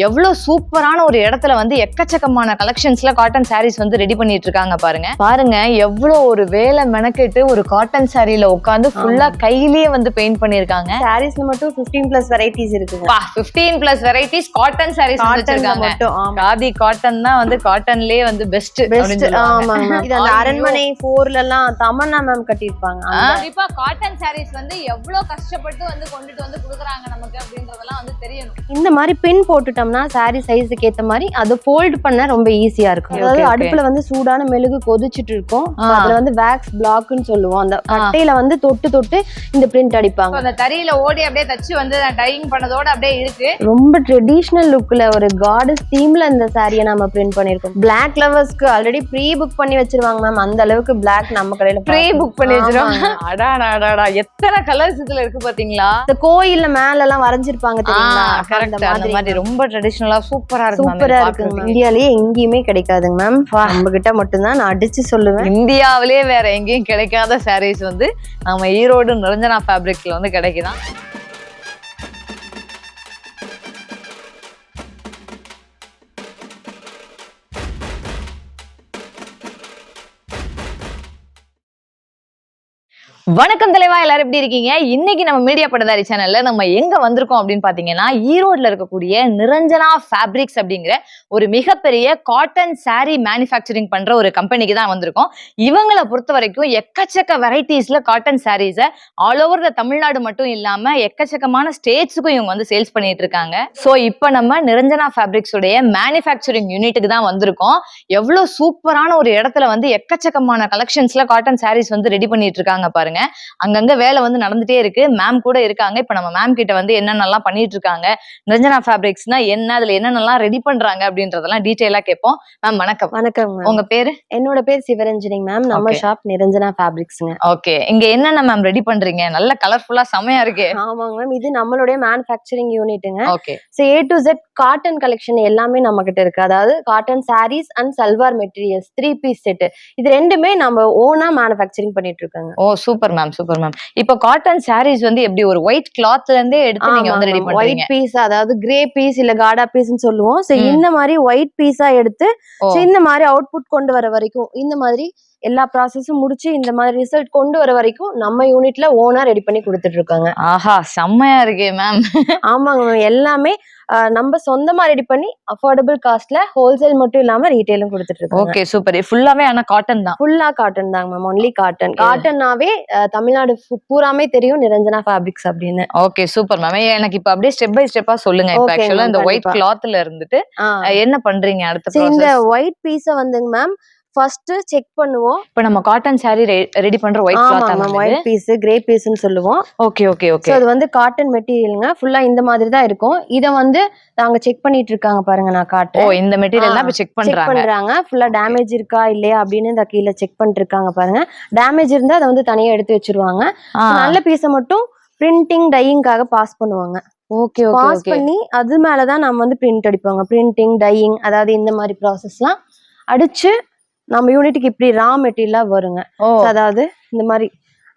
எவ்வளவு சூப்பரான ஒரு இடத்துல வந்து எக்கச்சக்கமான கலெக்ஷன்ஸ்ல காட்டன் சாரீஸ் வந்து ரெடி பண்ணிட்டு இருக்காங்க பாருங்க எவ்வளவு ஒரு வேலை மெனக்கெட்டு ஒரு காட்டன் சாரியில உட்காந்து ஃபுல்லா கையிலேயே வந்து பெயிண்ட் பண்ணிருக்காங்க. சாரீஸ்ல மட்டும் 15+ வெரைட்டிஸ் இருக்குங்க. 15+ வெரைட்டிஸ் காட்டன் சாரீஸ் வச்சிருக்காங்க. காதி காட்டன் தான் வந்து காட்டன்லயே வந்து பெஸ்ட். ஆமாங்க. இது அந்த அரண்மனை 4ல எல்லாம் தமன்னா மேம் கட்டிருப்பாங்க. கண்டிப்பா காட்டன் சாரீஸ் வந்து எவ்வளவு கஷ்டப்பட்டு வந்து கொண்டுட்டு வந்து குடுக்குறாங்க நமக்கு அப்படின்றதெல்லாம் வந்து தெரியணும். இந்த மாதிரி பின் போட்டுட்டோம்னா சாரி சைஸுக்கு ஏத்த மாதிரி அது ஃபோல்ட் பண்ண ரொம்ப ஈஸியா இருக்கும். அதாவது அடுப்புல வந்து சூடான மெழுகு கொதிச்சுட்டு இருக்கும். அதுல வந்து வேக்ஸ் பிளாக்னு சொல்லுவோம். அந்த கட்டையில வந்து தொட்டு தொட்டு இந்த பிரிண்ட் அடிப்பாங்க. அந்த தறியில ஓடி அப்படியே தச்சு வந்து டையிங் பண்ணதோட அப்படியே இருக்கு. ரொம்ப ட்ரெடிஷனல் லுக்ல ஒரு காடஸ் தீம்ல இந்த சாரியை நம்ம பிரிண்ட் பண்ணிருக்கோம். பிளாக் லவர்ஸ்க்கு ஆல்ரெடி ப்ரீ புக் பண்ணி வச்சிருவாங்க மேம். அந்த அளவுக்கு பிளாக் நம்ம கடையில ப்ரீ புக் பண்ணி வச்சிருவாங்க. அடாடாடா எத்தனை கலர்ஸ் இதுல இருக்கு பாத்தீங்களா? இந்த கோயில்ல மேல எல்லாம் வரைஞ்சிருப்பாங்க தெரியுங்களா? அந்த மாதிரி ரொம்ப ட்ரெடிஷனலா சூப்பரா இருக்கு. இந்தியாலயே எங்கேயுமே கிடைக்காதுங்க மேம். நம்ம கிட்ட மட்டும்தான் நான் அடிச்சு சொல்லுவேன். இந்தியாவிலேயே வேற எங்கேயும் கிடைக்காத சாரீஸ் வந்து நம்ம ஈரோடு நிரஞ்சனா ஃபேப்ரிக்ஸ்ல வந்து கிடைக்குதான். வணக்கம் தலைவா, எல்லாரும் எப்படி இருக்கீங்க? இன்னைக்கு நம்ம மீடியா பட்டதாரி சேனல்ல நம்ம எங்க வந்திருக்கோம் அப்படின்னு பாத்தீங்கன்னா, ஈரோட்ல இருக்கக்கூடிய நிரஞ்சனா ஃபேப்ரிக்ஸ் அப்படிங்கிற ஒரு மிகப்பெரிய காட்டன் சாரி மேனுஃபேக்சரிங் பண்ற ஒரு கம்பெனிக்கு தான் வந்திருக்கோம். இவங்களை பொறுத்த வரைக்கும் எக்கச்சக்க வெரைட்டிஸ்ல காட்டன் சாரீஸை ஆல் ஓவர் த தமிழ்நாடு மட்டும் இல்லாம எக்கச்சக்கமான ஸ்டேட்ஸுக்கும் இவங்க வந்து சேல்ஸ் பண்ணிட்டு இருக்காங்க. ஸோ இப்போ நம்ம நிரஞ்சனா ஃபேப்ரிக்ஸ் உடைய மேனுஃபேக்சரிங் யூனிட்டுக்கு தான் வந்திருக்கோம். எவ்வளவு சூப்பரான ஒரு இடத்துல வந்து எக்கச்சக்கமான கலெக்ஷன்ஸ்ல காட்டன் சாரீஸ் வந்து ரெடி பண்ணிட்டு இருக்காங்க பாருங்க. அங்கங்க வேலை வந்து நடந்துட்டே இருக்கு. மேம் கூட இருக்காங்க. இப்ப நம்ம மேம் கிட்ட வந்து என்னென்னலாம் பண்ணிட்டு இருக்காங்க, நிரஞ்சனா ஃபேப்ரிக்ஸ்னா என்ன, அதுல என்னென்னலாம் ரெடி பண்றாங்க அப்படின்றதெல்லாம் டீடைலா கேட்போம். மேம் வணக்கம். வணக்கம். உங்க பேரு? என்னோட பேர் சிவரஞ்சனி மேம். நம்ம ஷாப் நிரஞ்சனா ஃபேப்ரிக்ஸ்ங்க. ஓகே. இங்க என்னென்ன மேம் ரெடி பண்றீங்க? நல்ல கலர்ஃபுல்லா செமையா இருக்கு. ஆமாங்க மேம். இது நம்மளுடைய மேனுஃபேக்சரிங் யூனிட்டுங்க. Okay. So A to Z cotton collection எல்லாமே நம்ம கிட்ட இருக்கு. அதாவது cotton saris and salwar materials 3 piece set. இது ரெண்டுமே நம்ம ஓனா மேனுஃபேக்சரிங் பண்ணிட்டு இருக்காங்க. Oh super ma'am, super ma'am. இப்போ காட்டன் சாரீஸ் வந்து எப்படி ஒரு ஒயிட் கிளாத்ல இருந்தே எடுத்து நீங்க வந்து ரெடி பண்றீங்க? ஒயிட் பீஸ், அதாவது கிரே பீஸ் இல்ல காடா பீஸ்னு சொல்லுவோம். சோ இந்த மாதிரி ஒயிட் பீஸா எடுத்து இந்த மாதிரி அவுட்புட் கொண்டு வர வரைக்கும், இந்த மாதிரி எல்லா ப்ராசஸும் முடிச்சு இந்த மாதிரி ரிசல்ட் கொண்டு வர வரைக்கும் நம்ம யூனிட்ல ஓனா ரெடி பண்ணி கொடுத்துட்டு இருக்காங்க. ஆஹா செம்மையா இருக்கே மேம். ஆமாங்க மேம். எல்லாமே நம்ம சொந்தமா ரெடி பண்ணி அஃபோர்டபிள் காஸ்ட்ல ஹோல்சேல் மட்டும் இல்லாம ரீட்டைலும் கொடுத்துட்டு இருக்கோம். Okay super. ஃபுல்லாவே ஆனா காட்டன் தான். ஃபுல்லா காட்டன் தாங்க மேம். Only cotton. காட்டன்னாவே தமிழ்நாடு பூராமே தெரியும் நிரஞ்சனா ஃபேப்ரிக்ஸ் அப்படின்னு. Okay super ma'am. எனக்கு இப்ப அப்படியே ஸ்டெப் பை ஸ்டெப்பா சொல்லுங்க. இப்ப ஆக்சுவலா இந்த ஒயிட் கிளாத்ல இருந்துட்டு என்ன பண்றீங்க அடுத்த ப்ராசஸ்? இந்த ஒயிட் பீஸ வந்துங்க மேம் ஃபர்ஸ்ட் செக் பண்ணுவோம். இப்ப நம்ம காட்டன் சாரி ரெடி பண்ற ஒயிட் கிளாத் தான். ஒயிட் பீஸ், கிரே பீஸ்னு சொல்லுவோம். Okay okay okay. சோ அது வந்து காட்டன் மெட்டீரியல்ங்க. ஃபுல்லா இந்த மாதிரி தான் இருக்கும். இத வந்து நாங்க செக் பண்ணிட்டு இருக்காங்க பாருங்க, நான் காட்டுறேன். ஓ இந்த மெட்டீரியல் தான் இப்ப செக் பண்றாங்க. ஃபுல்லா டேமேஜ் இருக்கா இல்லையா அப்படின்னு இந்த கீழ செக் பண்ணிட்டு இருக்காங்க பாருங்க. டேமேஜ் இருந்தா அதை வந்து தனியா எடுத்து வச்சிருவாங்க. நல்ல பீஸ மட்டும் பிரிண்டிங் டையிங்காக பாஸ் பண்ணுவாங்க. Okay okay. பாஸ் பண்ணி அது மேல தான் நம்ம வந்து பிரிண்ட் அடிப்பாங்க. பிரிண்டிங், டையிங், அதாவது இந்த மாதிரி ப்ராசஸ்லாம் அடிச்சு நம்ம யூனிட்டுக்கு இப்படி ரா மெட்டீரியலா வருங்க. அதாவது இந்த மாதிரி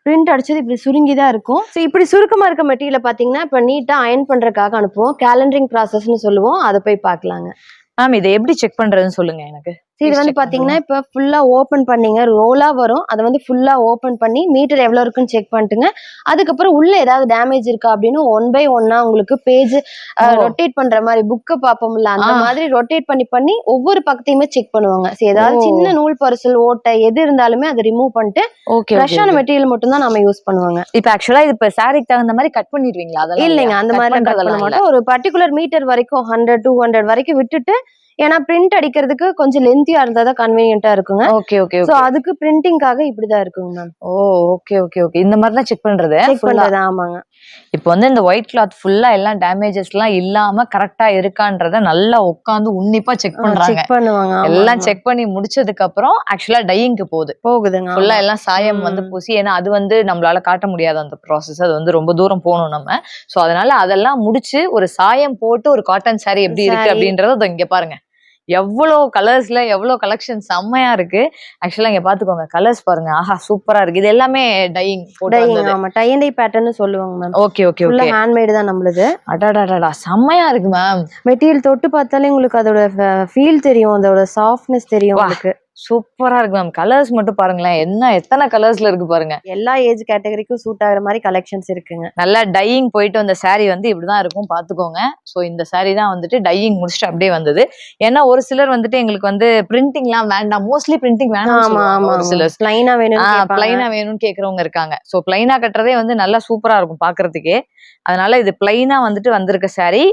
பிரிண்ட் அடிச்சது இப்படி சுருங்கிதான் இருக்கும். ஸோ இப்படி சுருக்கமா இருக்க மெட்டீரியல பாத்தீங்கன்னா இப்ப நீட்டா அயன் பண்றதுக்காக அனுப்புவோம். கேலண்டரிங் ப்ராசஸ்ன்னு சொல்லுவோம். அதை போய் பார்க்கலாங்க. மேம் இதை எப்படி செக் பண்றதுன்னு சொல்லுங்க எனக்கு. இது வந்து பாத்தீங்கன்னா இப்ப ஃபுல்லா ஓபன் பண்ணீங்க, ரோலா வரும். அதை வந்து ஃபுல்லா ஓபன் பண்ணி மீட்டர் எவ்வளவு இருக்குன்னு செக் பண்ணிட்டுங்க. அதுக்கப்புறம் உள்ள ஏதாவது டேமேஜ் இருக்கா அப்படின்னு 1 by 1 உங்களுக்கு பேஜ் ரொட்டேட் பண்ற மாதிரி புக்கை பார்ப்போம்ல, அந்த மாதிரி ரொட்டேட் பண்ணி பண்ணி ஒவ்வொரு பக்கத்தையுமே செக் பண்ணுவாங்க. ஏதாவது சின்ன நூல் பரிசல், ஓட்டை எது இருந்தாலுமே அதை ரிமூவ் பண்ணிட்டு ஃப்ரெஷ்ஷான மெட்டீரியல் மட்டும் தான் நம்ம யூஸ் பண்ணுவாங்க. இப்ப ஆக்சுவலா இது இப்ப சாரிக்கு தகுந்த மாதிரி கட் பண்ணிடுவீங்களா? அதெல்லாம் இல்லைங்க, அந்த மாதிரி கட் பண்ண மாட்டோம். ஒரு பர்டிகுலர் மீட்டர் வரைக்கும் 100 200 வரைக்கும் விட்டுட்டு, ஏன்னா பிரிண்ட் அடிக்கிறதுக்கு கொஞ்சம் லென்த்தியா இருந்தா தான் கன்வீனியன்ட்டா இருக்குங்க. Okay okay. சோ அதுக்கு பிரிண்டிங்காக இப்படிதான் இருக்குங்க மேம். ஓ ஓகே ஓகே ஓகே. இந்த மாதிரி தான் செக் பண்றது. ஆமாங்க. இப்போ வந்து இந்த ஒயிட் கிளாத் ஃபுல்லா எல்லாம் டேமேஜஸ் எல்லாம் இல்லாம கரெக்டா இருக்கான்றத நல்லா உட்காந்து உன்னிப்பா செக் பண்றாங்க. எல்லாம் செக் பண்ணி முடிச்சதுக்கு அப்புறம் ஆக்சுவலா டையிங்க்கு போகுதுங்க. ஃபுல்லா எல்லாம் சாயம் வந்து பூசி, ஏன்னா அது வந்து நம்மளால காட்ட முடியாது அந்த ப்ராசஸ். அது வந்து ரொம்ப தூரம் போகணும் நம்ம. சோ அதனால அதெல்லாம் முடிச்சு ஒரு சாயம் போட்டு ஒரு காட்டன் சாரி எப்படி இருக்கு அப்படின்றத இங்க பாருங்க. எவ்வளவு கலர்ஸ்ல எவ்வளவு கலெக்ஷன் செம்மையா இருக்கு. ஆக்சுவலா இங்க பாத்துக்கோங்க, கலர்ஸ் பாருங்க, ஆஹா சூப்பரா இருக்கு. இது எல்லாமே டையிங் போட்டு வந்தது. ஆமா, டை அண்ட் டை பேட்டர்ன் சொல்லுவாங்க மேம். ஓகே ஓகே ஃபுல்லா ஓகே. ஹேண்ட்மேட் தான் நம்மளுது. அடடடடா செம்மையா இருக்கு மேம். மெட்டீரியல் தொட்டு பார்த்தாலே உங்களுக்கு அதோட ஃபீல் தெரியும், அதோட சாஃப்ட்னஸ் தெரியும் உங்களுக்கு. சூப்பரா இருக்கு மேம். கலர்ஸ் மட்டும் பாருங்களேன், என்ன எத்தனை கலர்ஸ்ல இருக்கு பாருங்க. எல்லா ஏஜ் கேட்டகரிக்கும் சூட் ஆகுற மாதிரி கலெக்ஷன்ஸ் இருக்குங்க. நல்லா டையிங் போயிட்டு வந்த saree வந்து இப்படிதான் இருக்கும் பாத்துக்கோங்க. சோ இந்த saree தான் வந்துட்டு டையிங் முடிச்சுட்டு அப்படியே வந்தது. ஏன்னா ஒரு சிலர் வந்துட்டு எங்களுக்கு வந்து பிரிண்டிங்லாம் வேண்டாம், மோஸ்ட்லி பிரிண்டிங் வேண்டாம் ஒரு சிலர், பிளைனா வேணும், பிளைனா வேணும்னு கேக்குறவங்க இருக்காங்க. சோ பிளைனா கட்டுறதே வந்து நல்லா சூப்பரா இருக்கும் பாக்குறதுக்கே. அதனால இது பிளைனா வந்துட்டு வந்திருக்க saree,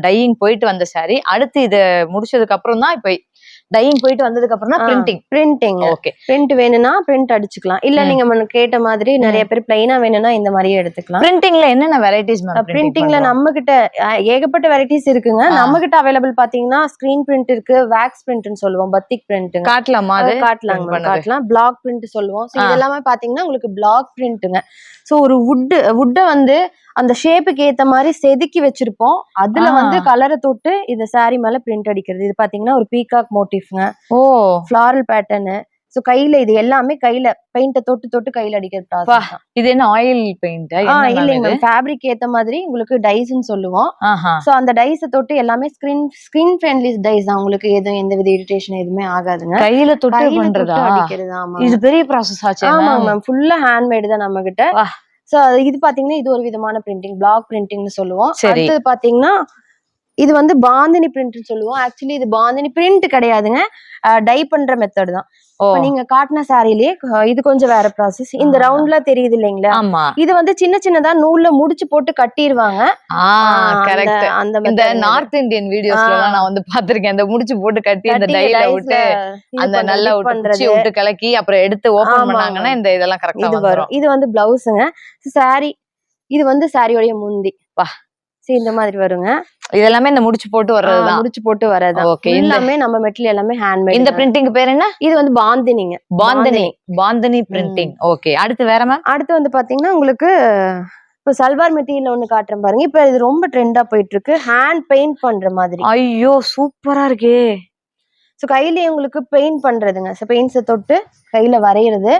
டையிங் போயிட்டு வந்த saree. அடுத்து இத முடிச்சதுக்கு அப்புறம் தான் இப்ப டையிங் போயிட்டு வந்ததுக்கு அப்புறம் தான் பிரிண்டிங். ஓகே, பிரிண்ட் வேணும்னா பிரிண்ட் அடிச்சுக்கலாம், இல்ல நீங்க கேட்ட மாதிரி நிறைய பேர் பிளைனா வேணும்னா இந்த மாதிரியே எடுத்துக்கலாம். பிரிண்டிங்ல என்னென்ன வெரைட்டிஸ் மேம்? பிரிண்டிங்ல நம்ம கிட்ட ஏகப்பட்ட வெரைட்டிஸ் இருக்குங்க. நம்ம கிட்ட அவைலபிள் பாத்தீங்கன்னா ஸ்கிரீன் பிரிண்ட் இருக்கு, வேக்ஸ் பிரிண்ட்னு சொல்லுவோம், பத்திக் பிரிண்ட். காட்டலாமா? அது காட்டலாம். பிளாக் பிரிண்ட் சொல்லுவோம். இது எல்லாமே பாத்தீங்கன்னா உங்களுக்கு பிளாக் பிரிண்ட்ங்க. சோ ஒரு வுட்ட வந்து அந்த ஷேப்புக்கு ஏத்த மாதிரி செதுக்கி வச்சிருப்போம். அதுல வந்து கலரை தொட்டு இந்த saree மேல பிரிண்ட் அடிக்கிறது. இது பாத்தீங்கன்னா ஒரு பீகாக் மோட்டிஃப்ங்க. Floral pattern. சோ கையில இது எல்லாமே கையில பெயிண்ட தொட்டு தொட்டு கையில அடிக்கிற ப்ராசஸ் தான். இது என்ன ஆயில் பெயிண்ட்? இல்லைங்க, ஃபேப்ரிக் ஏத்த மாதிரி உங்களுக்கு டைஸ்ன்னு சொல்லுவோம். சோ அந்த டைஸ் தொட்டு எல்லாமே ஸ்கின் ஃப்ரெண்ட்லி டைஸ் தான். உங்களுக்கு எதுவும் எந்த வித இரிட்டேஷன் எதுவுமே ஆகாதுங்க. கையில தொட்டு பண்றதா? அடிக்கிறது. ஆமா, இது பெரிய ப்ராசஸ் ஆச்சு. ஆமாங்க மேம், ஃபுல்லா ஹேண்ட்மேட் தான் நம்ம கிட்ட. சோ இது பாத்தீங்கன்னா இது ஒரு விதமான பிரிண்டிங், பிளாக் பிரிண்டிங்னு சொல்லுவோம். அடுத்து பாத்தீங்கன்னா இது வந்து பாந்தினி பிரிண்ட்னு சொல்லுவோம். ஆக்சுவலி இது பாந்தினி பிரிண்ட் கிடையாதுங்க, டை பண்ற மெத்தட் தான். நீங்க காட்டின சாரிலேயே இது கொஞ்சம் வேற ப்ராசஸ். இந்த ரவுண்ட்ல தெரியுது இல்லைங்களா, இது வந்து சின்ன சின்னதா நூல்ல முடிச்சு போட்டு கட்டிடுவாங்க. அந்த நார்த் இந்தியன் வீடியோஸ்ல நான் வந்து பாத்திருக்கேன், அந்த முடிச்சு போட்டு கட்டி அந்த டைல விட்டு அந்த நல்லா விட்டு கலக்கி அப்புறம் எடுத்து ஓபன் பண்ணாங்கன்னா இந்த இதெல்லாம் கரெக்ட்டா வரும். இது வந்து பிளவுஸ்ங்க. சாரி இது வந்து சாரியோட முந்தி. இந்த மாதிரி வருங்க. இதெல்லாம் இந்த முடிச்சு போட்டு வர்றதுதான். முடிச்சு போட்டு வரதுதான். ஓகே, எல்லாமே நம்ம மெட்டீரியல் எல்லாமே ஹேண்ட்மேட். இந்த பிரிண்டிங் பேர் என்ன? இது வந்து பாந்தினிங்க. பாந்தினி பிரிண்டிங். ஓகே, அடுத்து வேற மேம்? அடுத்து வந்து பாத்தீங்கன்னா உங்களுக்கு இப்ப சல்வார் மெட்டீரியல் ஒண்ணு காட்டுறேன் பாருங்க. இப்ப இது ரொம்ப ட்ரெண்டா போயிட்டு இருக்கு, ஹேண்ட் பெயிண்ட் பண்ற மாதிரி. ஐயோ சூப்பரா இருக்கே. சோ கையிலேயே உங்களுக்கு பெயிண்ட் பண்றதுங்க. பெயிண்ட்ஸை தொட்டு கையில வரைகிறது.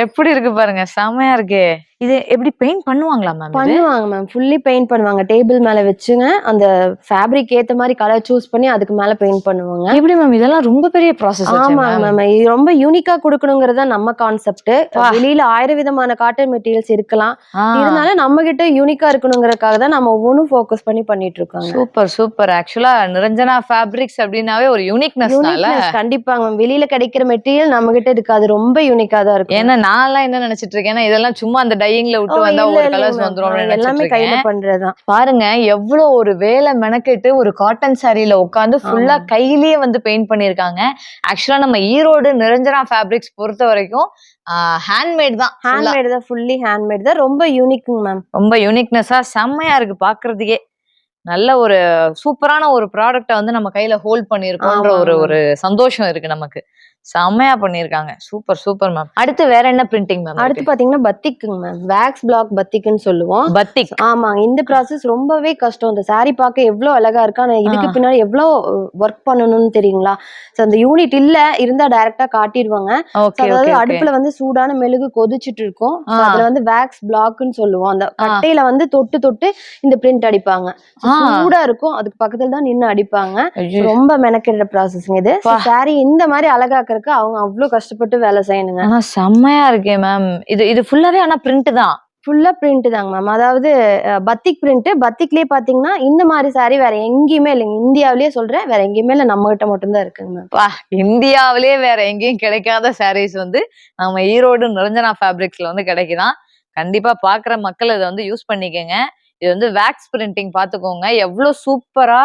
எப்படி இருக்கு பாருங்க, செமையா இருக்கே. இது எப்படி பெயிண்ட் பண்ணுவாங்களா மேம்? பண்ணுவாங்க மேம், ஃபுல்லி பெயிண்ட் பண்ணுவாங்க. டேபிள் மேல வச்சுங்க அந்த ஃபேப்ரிக் ஏத்த மாதிரி கலர் சூஸ் பண்ணி அதுக்கு மேல பெயிண்ட் பண்ணுவாங்க. எப்படி மேம்? இதெல்லாம் ரொம்ப பெரிய ப்ராசஸ். ஆமாங்க மேம், இது ரொம்ப யூனிக்கா கொடுக்கணுங்கிறதா நம்ம கான்செப்ட். வெளியில 1000 விதமான காட்டன் மெட்டீரியல்ஸ் இருக்கலாம், இருந்தாலும் நம்ம கிட்ட யூனிக்கா இருக்கணுங்கிறதுக்காக தான் நம்ம ஒவ்வொன்றும் ஃபோக்கஸ் பண்ணி பண்ணிட்டு இருக்கோம். Super super. ஆக்சுவலா நிரஞ்சனா ஃபேப்ரிக்ஸ் அப்படின்னாவே ஒரு யூனிக்னஸ். கண்டிப்பாங்க மேம், வெளியில கிடைக்கிற மெட்டீரியல் நம்ம கிட்ட இருக்காது, ரொம்ப யூனிக்கா தான் இருக்கும். ஏன்னா நான் என்ன நினைச்சிட்டு இருக்கேன், இதெல்லாம் சும்மா அந்த டையிங்ல விட்டு வந்தா ஒரு கலர்ஸ் வந்துரும், எல்லாமே கையில பண்றதுதான். பாருங்க எவ்வளவு ஒரு வேலை மெனக்கெட்டு ஒரு காட்டன் சாரியில உட்காந்து ஃபுல்லா கையிலேயே வந்து பெயிண்ட் பண்ணிருக்காங்க. ஆக்சுவலா நம்ம ஈரோடு நிரஞ்சனா ஃபேப்ரிக்ஸ் பொறுத்த வரைக்கும் ஹேண்ட்மேட் தான். ஹேண்ட்மேட் தான், ஃபுல்லி ஹேண்ட்மேட் தான். ரொம்ப யூனிக்குங்க மேம், ரொம்ப யூனிக்னஸா செம்மையா இருக்கு பாக்குறதுக்கே. நல்ல ஒரு சூப்பரான ஒரு ப்ராடக்ட வந்து நம்ம கையில ஹோல்ட் பண்ணிருக்கோம்ன்ற ஒரு சந்தோஷம் இருக்கு நமக்கு. செம்மையா பண்ணிருக்காங்க. Super super ma'am. அடுத்து வேற என்ன பிரிண்டிங் மேம்? அடுத்து பாத்தீங்கன்னா பத்திக்குங்க மேம், வேக்ஸ் பிளாக் பத்திக்னு சொல்லுவோம். பத்திக். ஆமாங்க, இந்த ப்ராசஸ் ரொம்பவே கஷ்டம். இந்த சாரி பார்க்க எவ்வளவு அழகா இருக்கு, ஆனா இதுக்கு பின்னாடி எவ்வளவு ஒர்க் பண்ணணும்னு தெரியுங்களா? அந்த யூனிட் இருந்தா டைரக்டா காட்டிடுவாங்க. அதாவது அடுப்புல வந்து சூடான மெழுகு கொதிச்சுட்டு இருக்கும், அதுல வந்து வேக்ஸ் பிளாக்னு சொல்லுவோம். அந்த கட்டையில வந்து தொட்டு தொட்டு இந்த பிரிண்ட் அடிப்பாங்க. சூடா இருக்கும், அதுக்கு பக்கத்துல தான் நின்னு அடிப்பாங்க. ரொம்ப மெனக்கிற ப்ராசஸ்ங்க இது. சாரி இந்த மாதிரி அழகா அவங்க அவ்வளவு கஷ்டப்பட்டு வேலை செய்யணுங்க. ஆனா செம்மையா இருக்கே மேம். இது ஃபுல்லாவே ஆனா பிரிண்ட் தான். ஃபுல்லா பிரிண்ட் தாங்க மேம். அதாவது பத்திக் பிரிண்ட். பத்திக்லயே பாத்தீங்கன்னா இந்த மாதிரி சாரி வேற எங்கேயுமே இல்லைங்க, இந்தியாவிலேயே சொல்றேன், வேற எங்கேயுமே இல்ல, நம்ம கிட்ட மட்டும்தான் இருக்குங்க மேம். இந்தியாவிலேயே வேற எங்கேயும் கிடைக்காத சாரீஸ் வந்து நம்ம ஈரோடு நிரஞ்சனா ஃபேப்ரிக்ஸ்ல வந்து கிடைக்குதான். கண்டிப்பா பாக்குற மக்கள் இதை வந்து யூஸ் பண்ணிக்கங்க. இது வந்து வேக்ஸ் பிரிண்டிங் பாத்துக்கோங்க, எவ்வளவு சூப்பரா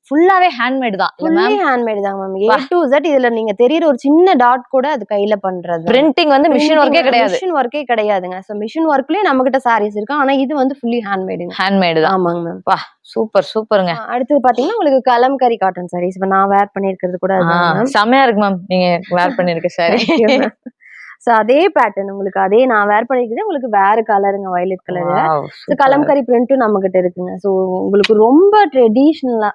ஃபுல்லாவே ஹேண்ட்மேட் தான். ஃபுல்லி ஹேண்ட்மேட் தான் மேம், A to Z. இதுல நீங்க தெரியுற ஒரு சின்ன டாட் கூட அது கையில பண்றது. பிரிண்டிங் வந்து மிஷின் ஒர்க்கே கிடையாது. மிஷின் ஒர்க்கே கிடையாதுங்க. சோ மிஷின் ஒர்க்லயே நம்ம கிட்ட சாரீஸ் இருக்கு, ஆனா இது வந்து ஃபுல்லி ஹேண்ட்மேடுங்க. ஹேண்ட்மேட் தான். ஆமாங்க மேம். வா சூப்பர் சூப்பருங்க. அடுத்து பாத்தீங்கன்னா உங்களுக்கு கலம்கரி காட்டன் சாரீஸ். இப்ப நான் வேர் பண்ணிருக்கிறது கூட அதுதான். செமையா இருக்கு மேம் நீங்க வேர் பண்ணிருக்க சாரி. சோ அதே பேட்டர்ன் உங்களுக்கு, அதே நான் வேர் பண்ணிருக்கிறது உங்களுக்கு வேற கலருங்க, வயலட் கலரு. சோ கலம்கரி பிரிண்ட்டும் நம்ம கிட்ட இருக்குங்க. சோ உங்களுக்கு ரொம்ப ட்ரெடிஷனலா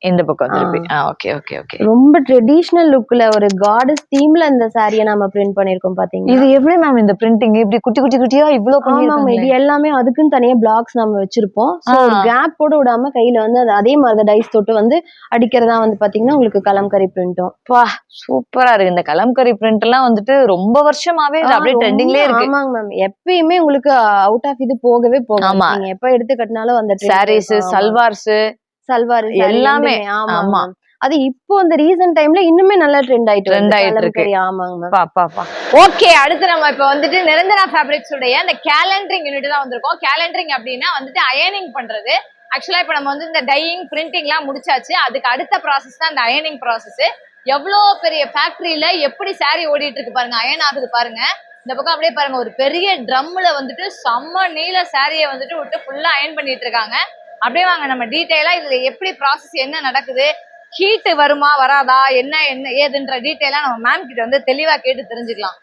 இந்த பக்கம் திருப்பி. Okay okay okay. ரொம்ப ட்ரெடிஷனல் லுக்ல ஒரு காடஸ் தீம்ல இந்த சாரியை நம்ம பிரிண்ட் பண்ணிருக்கோம் பாத்தீங்கன்னா. இது எப்படி மேம் இந்த பிரிண்டிங் இப்படி குட்டி குட்டி குட்டியா இவ்ளோ பண்ணிருக்காங்க? இது எல்லாமே அதுக்குன்னு தனியா பிளாக்ஸ் நம்ம வச்சிருப்போம். சோ கேப் போட விடாம கையில வந்து அதே மாதிரி டைஸ் தொட்டு வந்து அடிக்கிறதா வந்து பாத்தீங்கன்னா உங்களுக்கு கலம்கரி பிரிண்டும். பா சூப்பரா இருக்கு. இந்த கலம்கரி பிரிண்ட் எல்லாம் வந்துட்டு ரொம்ப வருஷமாவே அப்படியே ட்ரெண்டிங்லயே இருக்கு. ஆமாங்க மேம். எப்பயுமே உங்களுக்கு அவுட் ஆஃப் இது போகவே போகாது. நீங்க எப்ப எடுத்து கட்டினாலும் அந்த சாரீஸ், சல்வார் எல்லாமே. ஆமா. அது இப்போ அந்த ரீசன்ட் டைம்ல இன்னுமே நல்லா ட்ரெண்ட் ஆயிட்டு இருக்கு. ஆமாங்க மேம். ஓகே, அடுத்து நம்ம இப்ப வந்துட்டு நிரஞ்சனா ஃபேப்ரிக்ஸ் உடைய அந்த கேலண்டரிங் யூனிட் தான் வந்திருக்கோம். கேலண்டரிங் அப்படின்னா வந்துட்டு அயனிங் பண்றது. ஆக்சுவலா இப்ப நம்ம வந்து இந்த டையிங் பிரிண்டிங் எல்லாம் முடிச்சாச்சு. அதுக்கு அடுத்த ப்ராசஸ் தான் இந்த அயனிங் ப்ராசஸ். எவ்வளவு பெரிய ஃபேக்டரியில எப்படி சாரி ஓடிட்டு இருக்கு பாருங்க, அயன் ஆகுது பாருங்க. இந்த பக்கம் அப்படியே பாருங்க, ஒரு பெரிய ட்ரம்ல வந்துட்டு செம்ம நீல சாரியை வந்துட்டு விட்டு ஃபுல்லா அயன் பண்ணிட்டு இருக்காங்க. அப்படியே வாங்க நம்ம டீடைலா இதுல எப்படி ப்ராசஸ் என்ன நடக்குது, ஹீட் வருமா வராதா, என்ன என்ன ஏதுன்ற டீடைலா நம்ம மேம் கிட்ட வந்து தெளிவா கேட்டு தெரிஞ்சுக்கலாம்.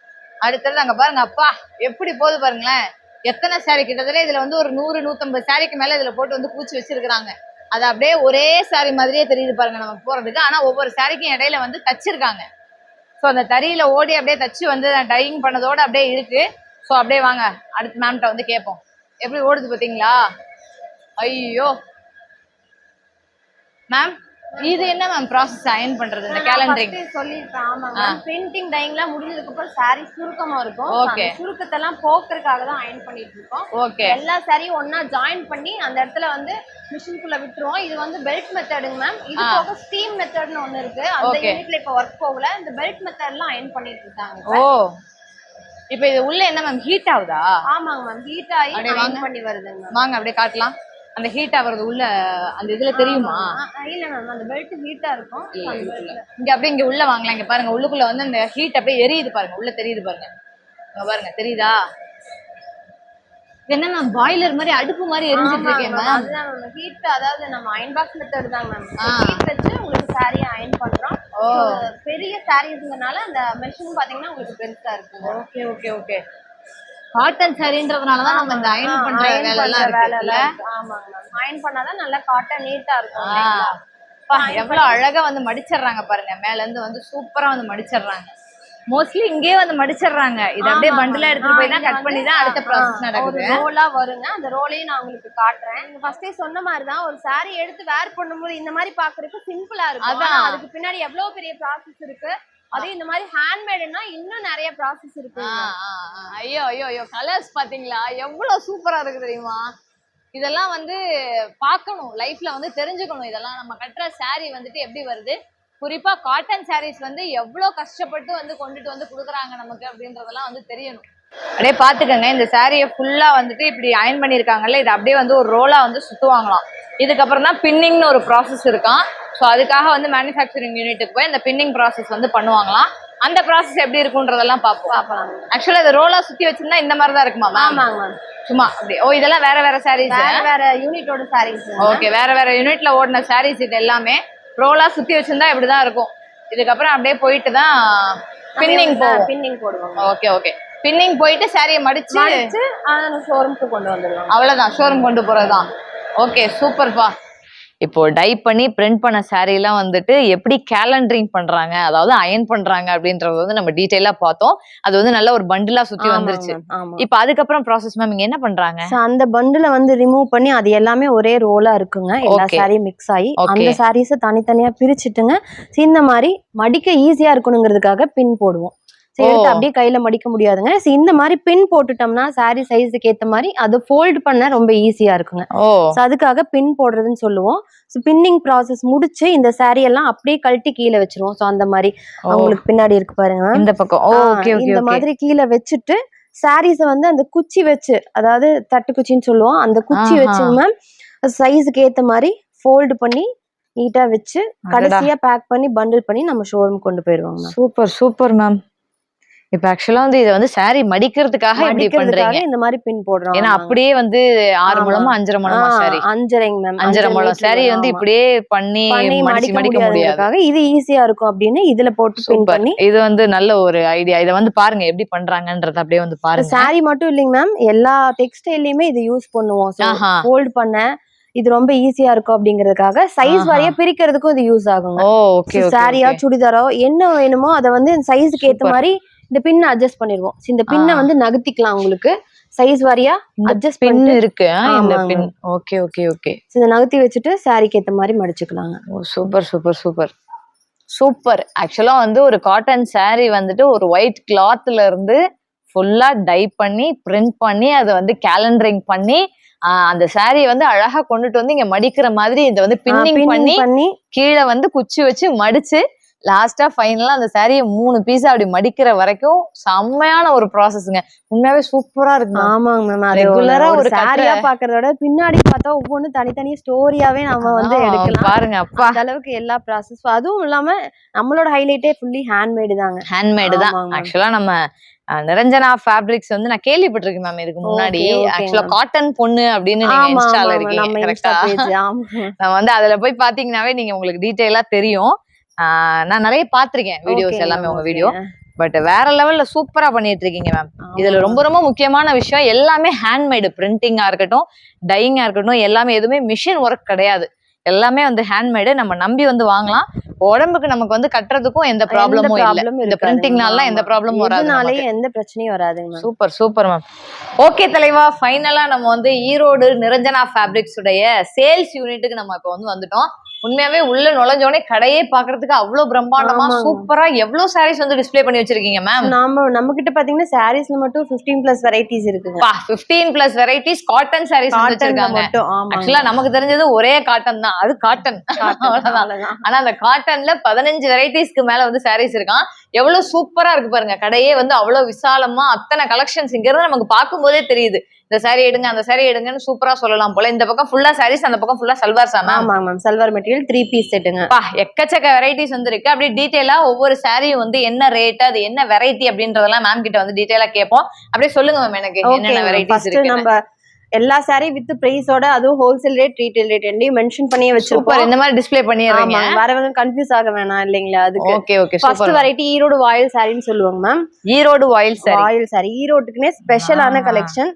அடுத்தது அங்க பாருங்க, அப்பா எப்படி போகுது பாருங்களேன். எத்தனை சாரி, கிட்டத்தட்ட இதுல வந்து ஒரு 100-150 சாரிக்கு மேல இதுல போட்டு வந்து பூச்சி வச்சிருக்காங்க. அது அப்படியே ஒரே சாரி மாதிரியே தெரியுது பாருங்க நம்ம போறதுக்கு. ஆனா ஒவ்வொரு சாரிக்கும் இடையில வந்து தச்சிருக்காங்க. ஸோ அந்த தறியில ஓடி அப்படியே தச்சு வந்து டையிங் பண்ணதோட அப்படியே இருக்கு. ஸோ அப்படியே வாங்க அடுத்து மேம்கிட்ட வந்து கேட்போம். எப்படி ஓடுது பாத்தீங்களா? ஐயோ மேம், இது என்ன மேம் ப்ராசஸ் அயன் பண்றது இந்த கேலண்டரிங்? சொல்லிருக்கேன். ஆமாங்க. பிரிண்டிங் டையிங்லாம் முடிஞ்சதுக்கு அப்புறம் சாரி சுருக்கமா இருக்கும். ஓகே. சுருக்கத்தை எல்லாம் போக்குறதுக்காக தான் அயன் பண்ணிட்டு இருக்கோம். ஓகே. எல்லா சாரியும் ஒண்ணா ஜாயின் பண்ணி அந்த இடத்துல வந்து மிஷின்குள்ள விட்டுருவோம். இது வந்து பெல்ட் மெத்தடுங்க மேம். இது போக ஸ்டீம் மெத்தட்னு ஒண்ணு இருக்கு. அந்த யூனிட்ல இப்ப ஒர்க் போகல. இந்த பெல்ட் மெத்தட்லாம் அயன் பண்ணிட்டு இருக்காங்க. ஓ, இப்போ இது உள்ள என்ன மேம் ஹீட் ஆகுதா? ஆமாங்க மேம், ஹீட் ஆகி அயன் பண்ணி வருதுங்க மேம். வாங்க அப்படியே காட்டலாம். அந்த ஹீட் ஆகுறது உள்ள அந்த இதுல தெரியுமா? இல்ல மேம், அந்த பெல்ட் ஹீட்டா இருக்கும். இங்க அப்படியே இங்க உள்ள வாங்கலாம். இங்க பாருங்க, உள்ளுக்குள்ள வந்து அந்த ஹீட் அப்படியே எரியுது பாருங்க, உள்ள தெரியுது பாருங்க. இங்க பாருங்க, தெரியுதா? என்ன மேம் பாய்லர் மாதிரி அடுப்பு மாதிரி எரிஞ்சிட்டு இருக்கேன் மேம். அதுதான் மேம் ஹீட், அதாவது நம்ம அயன் பாக்ஸ் மெத்தட் தான் மேம். ஹீட் வச்சு உங்களுக்கு சாரியை அயன் பண்றோம். பெரிய சாரீஸ்ங்கனால அந்த மெஷின் பாத்தீங்கன்னா உங்களுக்கு பெருசா இருக்கு. Okay okay okay. காட்டன் சாரின்றதுனால தான் நம்ம இந்த அயன் பண்ற வேலை. ஆமாங்க மேம், அயன் பண்ணாதான் நல்லா காட்டன் நீட்டா இருக்கும். எவ்வளவு அழகா வந்து மடிச்சிடுறாங்க பாருங்க. மேல இருந்து வந்து சூப்பரா வந்து மடிச்சிடுறாங்க. மோஸ்ட்லி இங்கே வந்து மடிச்சிடுறாங்க. இது அப்படியே பண்டிலா எடுத்துட்டு போய் தான் கட் பண்ணி தான் அடுத்த ப்ராசஸ் நடக்குது. ரோலா வருங்க. அந்த ரோலையும் நான் உங்களுக்கு காட்டுறேன். நீங்க ஃபர்ஸ்டே சொன்ன மாதிரி தான் ஒரு சாரி எடுத்து வேர் பண்ணும்போது இந்த மாதிரி பாக்குறதுக்கு சிம்பிளா இருக்கும். அதான் அதுக்கு பின்னாடி எவ்வளவு பெரிய ப்ராசஸ் இருக்கு. அதே இந்த மாதிரி ஹேண்ட்மேடுனா இன்னும் நிறைய ப்ராசஸ் இருக்கு. ஐயோ ஐயோ ஐயோ, கலர்ஸ் பாத்தீங்களா எவ்வளவு சூப்பரா இருக்கு தெரியுமா? இதெல்லாம் வந்து பார்க்கணும், லைஃப்ல வந்து தெரிஞ்சுக்கணும். இதெல்லாம் நம்ம கட்டுற சாரி வந்துட்டு எப்படி வருது, குறிப்பா காட்டன் சாரீஸ் வந்து எவ்வளவு கஷ்டப்பட்டு வந்து கொண்டுட்டு வந்து கொடுக்குறாங்க நமக்கு அப்படின்றதெல்லாம் வந்து தெரியணும். அப்படியே பாத்துக்கங்க, இந்த சாரியை ஃபுல்லா வந்துட்டு இப்படி அயன் பண்ணிருக்காங்கல்ல, இது அப்படியே வந்து ஒரு ரோலா வந்து சுத்துவாங்களாம். இதுக்கப்புறம் தான் பின்னிங்னு ஒரு ப்ராசஸ் இருக்கான். ஸோ அதுக்காக வந்து மேனுஃபேக்சரிங் யூனிட்டுக்கு போய் இந்த பின்னிங் ப்ராசஸ் வந்து பண்ணுவாங்களாம். அந்த ப்ராசஸ் எப்படி இருக்குன்றதெல்லாம் பார்ப்போம். ஆக்சுவலா இது ரோலா சுத்தி வச்சிருந்தா இந்த மாதிரி தான் இருக்குமா? ஆமாங்க மேம், சும்மா அப்படி. ஓ, இதெல்லாம் வேற வேற சாரீஸ், வேற யூனிட்டோட சாரீஸ். ஓகே, வேற வேற யூனிட்ல ஓடின சாரீஸ். இது எல்லாமே ரோலா சுத்தி வச்சிருந்தா இப்படிதான் இருக்கும். இதுக்கப்புறம் அப்படியே போயிட்டு தான் பின்னிங் போடுவோம். Okay okay. பின்னிங் போயிட்டு சாரியை மடிச்சு ஷோரூம்க்கு கொண்டு வந்துடுவோம். அவ்வளவுதான், ஷோரூம் கொண்டு போறதுதான். ஓகே, சூப்பர்ப்பா. இப்போ டை பண்ணி பிரிண்ட் பண்ண சாரி எல்லாம் வந்துட்டு எப்படி கேலண்டரிங் பண்றாங்க, அதாவது அயன் பண்றாங்க அப்படின்றது வந்து நம்ம டீடைலா பார்த்தோம். அது வந்து நல்ல ஒரு பண்டிலா சுத்தி வந்துருச்சு. இப்போ அதுக்கப்புறம் ப்ராசஸ் மேம் இங்க என்ன பண்றாங்க? அந்த பண்டில வந்து ரிமூவ் பண்ணி அது எல்லாமே ஒரே ரோலா இருக்குங்க. எல்லா சாரியும் மிக்ஸ் ஆகி அந்த சாரீஸை தனித்தனியா பிரிச்சுட்டுங்க. இந்த மாதிரி மடிக்க ஈஸியா இருக்கணுங்கிறதுக்காக பின் போடுவோம். எடுத்து அப்படியே கையில மடிக்க முடியாதுங்க. இந்த மாதிரி பின் போட்டுட்டோம்னா சாரி சைஸுக்கு ஏத்த மாதிரி அது ஃபோல்ட் பண்ண ரொம்ப ஈஸியா இருக்குங்க. அதுக்காக பின் போடுறதுன்னு சொல்லுவோம். பின்னிங் ப்ராசஸ் முடிச்சு இந்த சாரி எல்லாம் அப்படியே கழட்டி கீழே வச்சிருவோம். அந்த மாதிரி உங்களுக்கு பின்னாடி இருக்கு பாருங்க, இந்த பக்கம் இந்த மாதிரி கீழே வச்சுட்டு சாரீஸை வந்து அந்த குச்சி வச்சு, அதாவது தட்டு குச்சின்னு சொல்லுவோம், அந்த குச்சி வச்சுங்க சைஸுக்கு ஏத்த மாதிரி ஃபோல்டு பண்ணி நீட்டா வச்சு கடைசியா பேக் பண்ணி பண்டில் பண்ணி நம்ம ஷோரூம் கொண்டு போயிருவாங்க. Super super ma'am. இப்ப ஆக்சுவலா வந்து இதை வந்து சாரி மடிக்கிறதுக்காக இப்படி பண்றீங்க, இந்த மாதிரி பின் போடுறோம். ஏன்னா அப்படியே வந்து 6 முழமா 5.5 முழமா சாரி, 5.5 முழம் சாரி வந்து இப்படியே பண்ணி மடிக்க முடியாது. இது ஈஸியா இருக்கும் அப்படின்னு இதுல போட்டு பின் பண்ணி, இது வந்து நல்ல ஒரு ஐடியா. இதை வந்து பாருங்க எப்படி பண்றாங்கன்றத அப்படியே வந்து பாருங்க. சாரி மட்டும் இல்லைங்க மேம், எல்லா டெக்ஸ்டைல்லயுமே இது யூஸ் பண்ணுவோம். ஃபோல்ட் பண்ண இது ரொம்ப ஈஸியா இருக்கும் அப்படிங்கறதுக்காக சைஸ் வாரியா பிரிக்கிறதுக்கும் இது யூஸ் ஆகுங்க. ஓகே சாரியா சுடிதாரோ என்ன வேணுமோ அதை வந்து சைஸுக்கு ஏத்த மாதிரி இந்த பின் அட்ஜஸ்ட் பண்ணிடுவோம். இந்த பின்னை வந்து நகர்த்திக்கலாம், உங்களுக்கு சைஸ் வாரியா அட்ஜஸ்ட் பின் இருக்கு. இந்த பின் ஓகே ஓகே ஓகே. இத நகர்த்தி வச்சுட்டு சாரிக்கு ஏத்த மாதிரி மடிச்சுக்கலாங்க. Super super super super. ஆக்சுவலா வந்து ஒரு காட்டன் சாரி வந்துட்டு ஒரு ஒயிட் கிளாத்ல இருந்து ஃபுல்லா டை பண்ணி பிரிண்ட் பண்ணி அதை வந்து கேலண்டரிங் பண்ணி அந்த சாரியை வந்து அழகா கொண்டுட்டு வந்து இங்க மடிக்கிற மாதிரி இதை வந்து பின்னிங் பண்ணி கீழே வந்து குச்சி வச்சு மடிச்சு லாஸ்டா ஃபைனலா அந்த சாரியை 3 பீஸ் அப்படி மடிக்கிற வரைக்கும் செம்மையான ஒரு ப்ராசஸ்ங்க. உண்மையாவே சூப்பரா இருக்கு. ஆமாங்க மேம். ரெகுலரா ஒரு சாரியா பாக்குறதோட பின்னாடி பார்த்தா ஒவ்வொன்னு தனித்தனி ஸ்டோரியாவே நம்ம வந்து எடுக்கலாம் பாருங்க. அப்பா அந்த அளவுக்கு எல்லா ப்ராசஸ். அதுவும் இல்லாம நம்மளோட ஹைலைட்டே ஃபுல்லி ஹேண்ட்மேடு தாங்க. ஹேண்ட்மேடு தான். ஆக்சுவலா நம்ம நிரஞ்சனா ஃபேப்ரிக்ஸ் வந்து நான் கேள்விப்பட்டிருக்கேன் மேம் இதுக்கு முன்னாடி. ஆக்சுவலா காட்டன் பொண்ணு அப்படின்னு நீங்க இன்ஸ்டால இருக்கீங்க கரெக்டா? நம்ம வந்து அதுல போய் பாத்தீங்கன்னாவே நீங்க உங்களுக்கு டீடைலா தெரியும். நான் நிறைய பாத்திருக்கேன் வீடியோஸ் எல்லாமே உங்க வீடியோ. பட் வேற லெவல்ல சூப்பரா பண்ணிட்டு இருக்கீங்க மேம். இதுல ரொம்ப ரொம்ப முக்கியமான விஷயம் எல்லாமே ஹேண்ட்மேடு. பிரிண்டிங்கா இருக்கட்டும், டையிங்கா இருக்கட்டும், எல்லாமே எதுவுமே மிஷின் ஒர்க் கிடையாது. எல்லாமே வந்து ஹேண்ட்மேடு. நம்ம நம்பி வந்து வாங்கலாம். உடம்புக்கு நமக்கு வந்து கட்டுறதுக்கும் எந்த ப்ராப்ளமும் இல்ல. இந்த பிரிண்டிங்னால எந்த ப்ராப்ளமும் வராது, எந்த பிரச்சனையும் வராதுங்க. Super super ma'am. ஓகே தலைவா, ஃபைனலா நம்ம வந்து ஈரோடு நிரஞ்சனா ஃபேப்ரிக்ஸ் உடைய சேல்ஸ் யூனிட்டுக்கு நம்ம இப்ப வந்து வந்துட்டோம். உண்மையாவே உள்ள நுழைஞ்சோடனே கடையே பாக்குறதுக்கு அவ்வளவு பிரம்மாண்டமா சூப்பரா எவ்வளவு சாரீஸ் வந்து டிஸ்ப்ளே பண்ணி வச்சிருக்கீங்க மேம். நம்ம கிட்ட பாத்தீங்கன்னா சாரீஸ்ல மட்டும் 15+ வெரைட்டிஸ் இருக்குங்க. 15+ வெரைட்டிஸ் காட்டன் சாரீஸ் வச்சிருக்காங்க. ஆக்சுவலா நமக்கு தெரிஞ்சது ஒரே காட்டன் தான், அது காட்டன். ஆனா அந்த காட்டன்ல 15 வெரைட்டிஸ்க்கு மேல வந்து சாரீஸ் இருக்கான். எவ்வளவு சூப்பரா இருக்கு பாருங்க. கடையே வந்து அவ்வளவு விசாலமா அத்தனை கலெக்ஷன்ஸ் இங்க இருந்து நமக்கு பார்க்கும் போதே தெரியுது. இந்த சாரி எடுங்க அந்த சாரி எடுங்கன்னு சூப்பரா சொல்லலாம் போல. இந்த பக்கம் ஃபுல்லா சாரீஸ், அந்த பக்கம் ஃபுல்லா சல்வார். ஆமா மேம், சல்வார் மெட்டீரியல் 3 பீஸ் செட்டுங்க. எக்கச்சக்க வெரைட்டிஸ் வந்து இருக்கு. அப்படியே டீடைலா ஒவ்வொரு சாரியும் வந்து என்ன ரேட், அது என்ன வெரைட்டி அப்படின்றதெல்லாம் மேம் கிட்ட வந்து டீடைலா கேட்போம். அப்படியே சொல்லுங்க மேம் எனக்கு என்னென்ன வெரைட்டிஸ் இருக்கு. நம்ம எல்லா சாரி வித் பிரைஸோட, அதுவும் ஹோல்சேல் ரேட் ரீட்டைல் ரேட் ரெண்டையும் மென்ஷன் பண்ணி வச்சிருப்போம். இந்த மாதிரி டிஸ்ப்ளே பண்ணிடுறீங்க, வரவங்க கன்ஃபியூஸ் ஆக வேணாம் இல்லைங்களா? அதுக்கு okay okay. First variety Erode வாயில் சாரின்னு சொல்லுவாங்க மேம். ஈரோடு வாயில் சாரி. வாயில் சாரி ஈரோட்டுக்குனே ஸ்பெஷலான கலெக்ஷன்.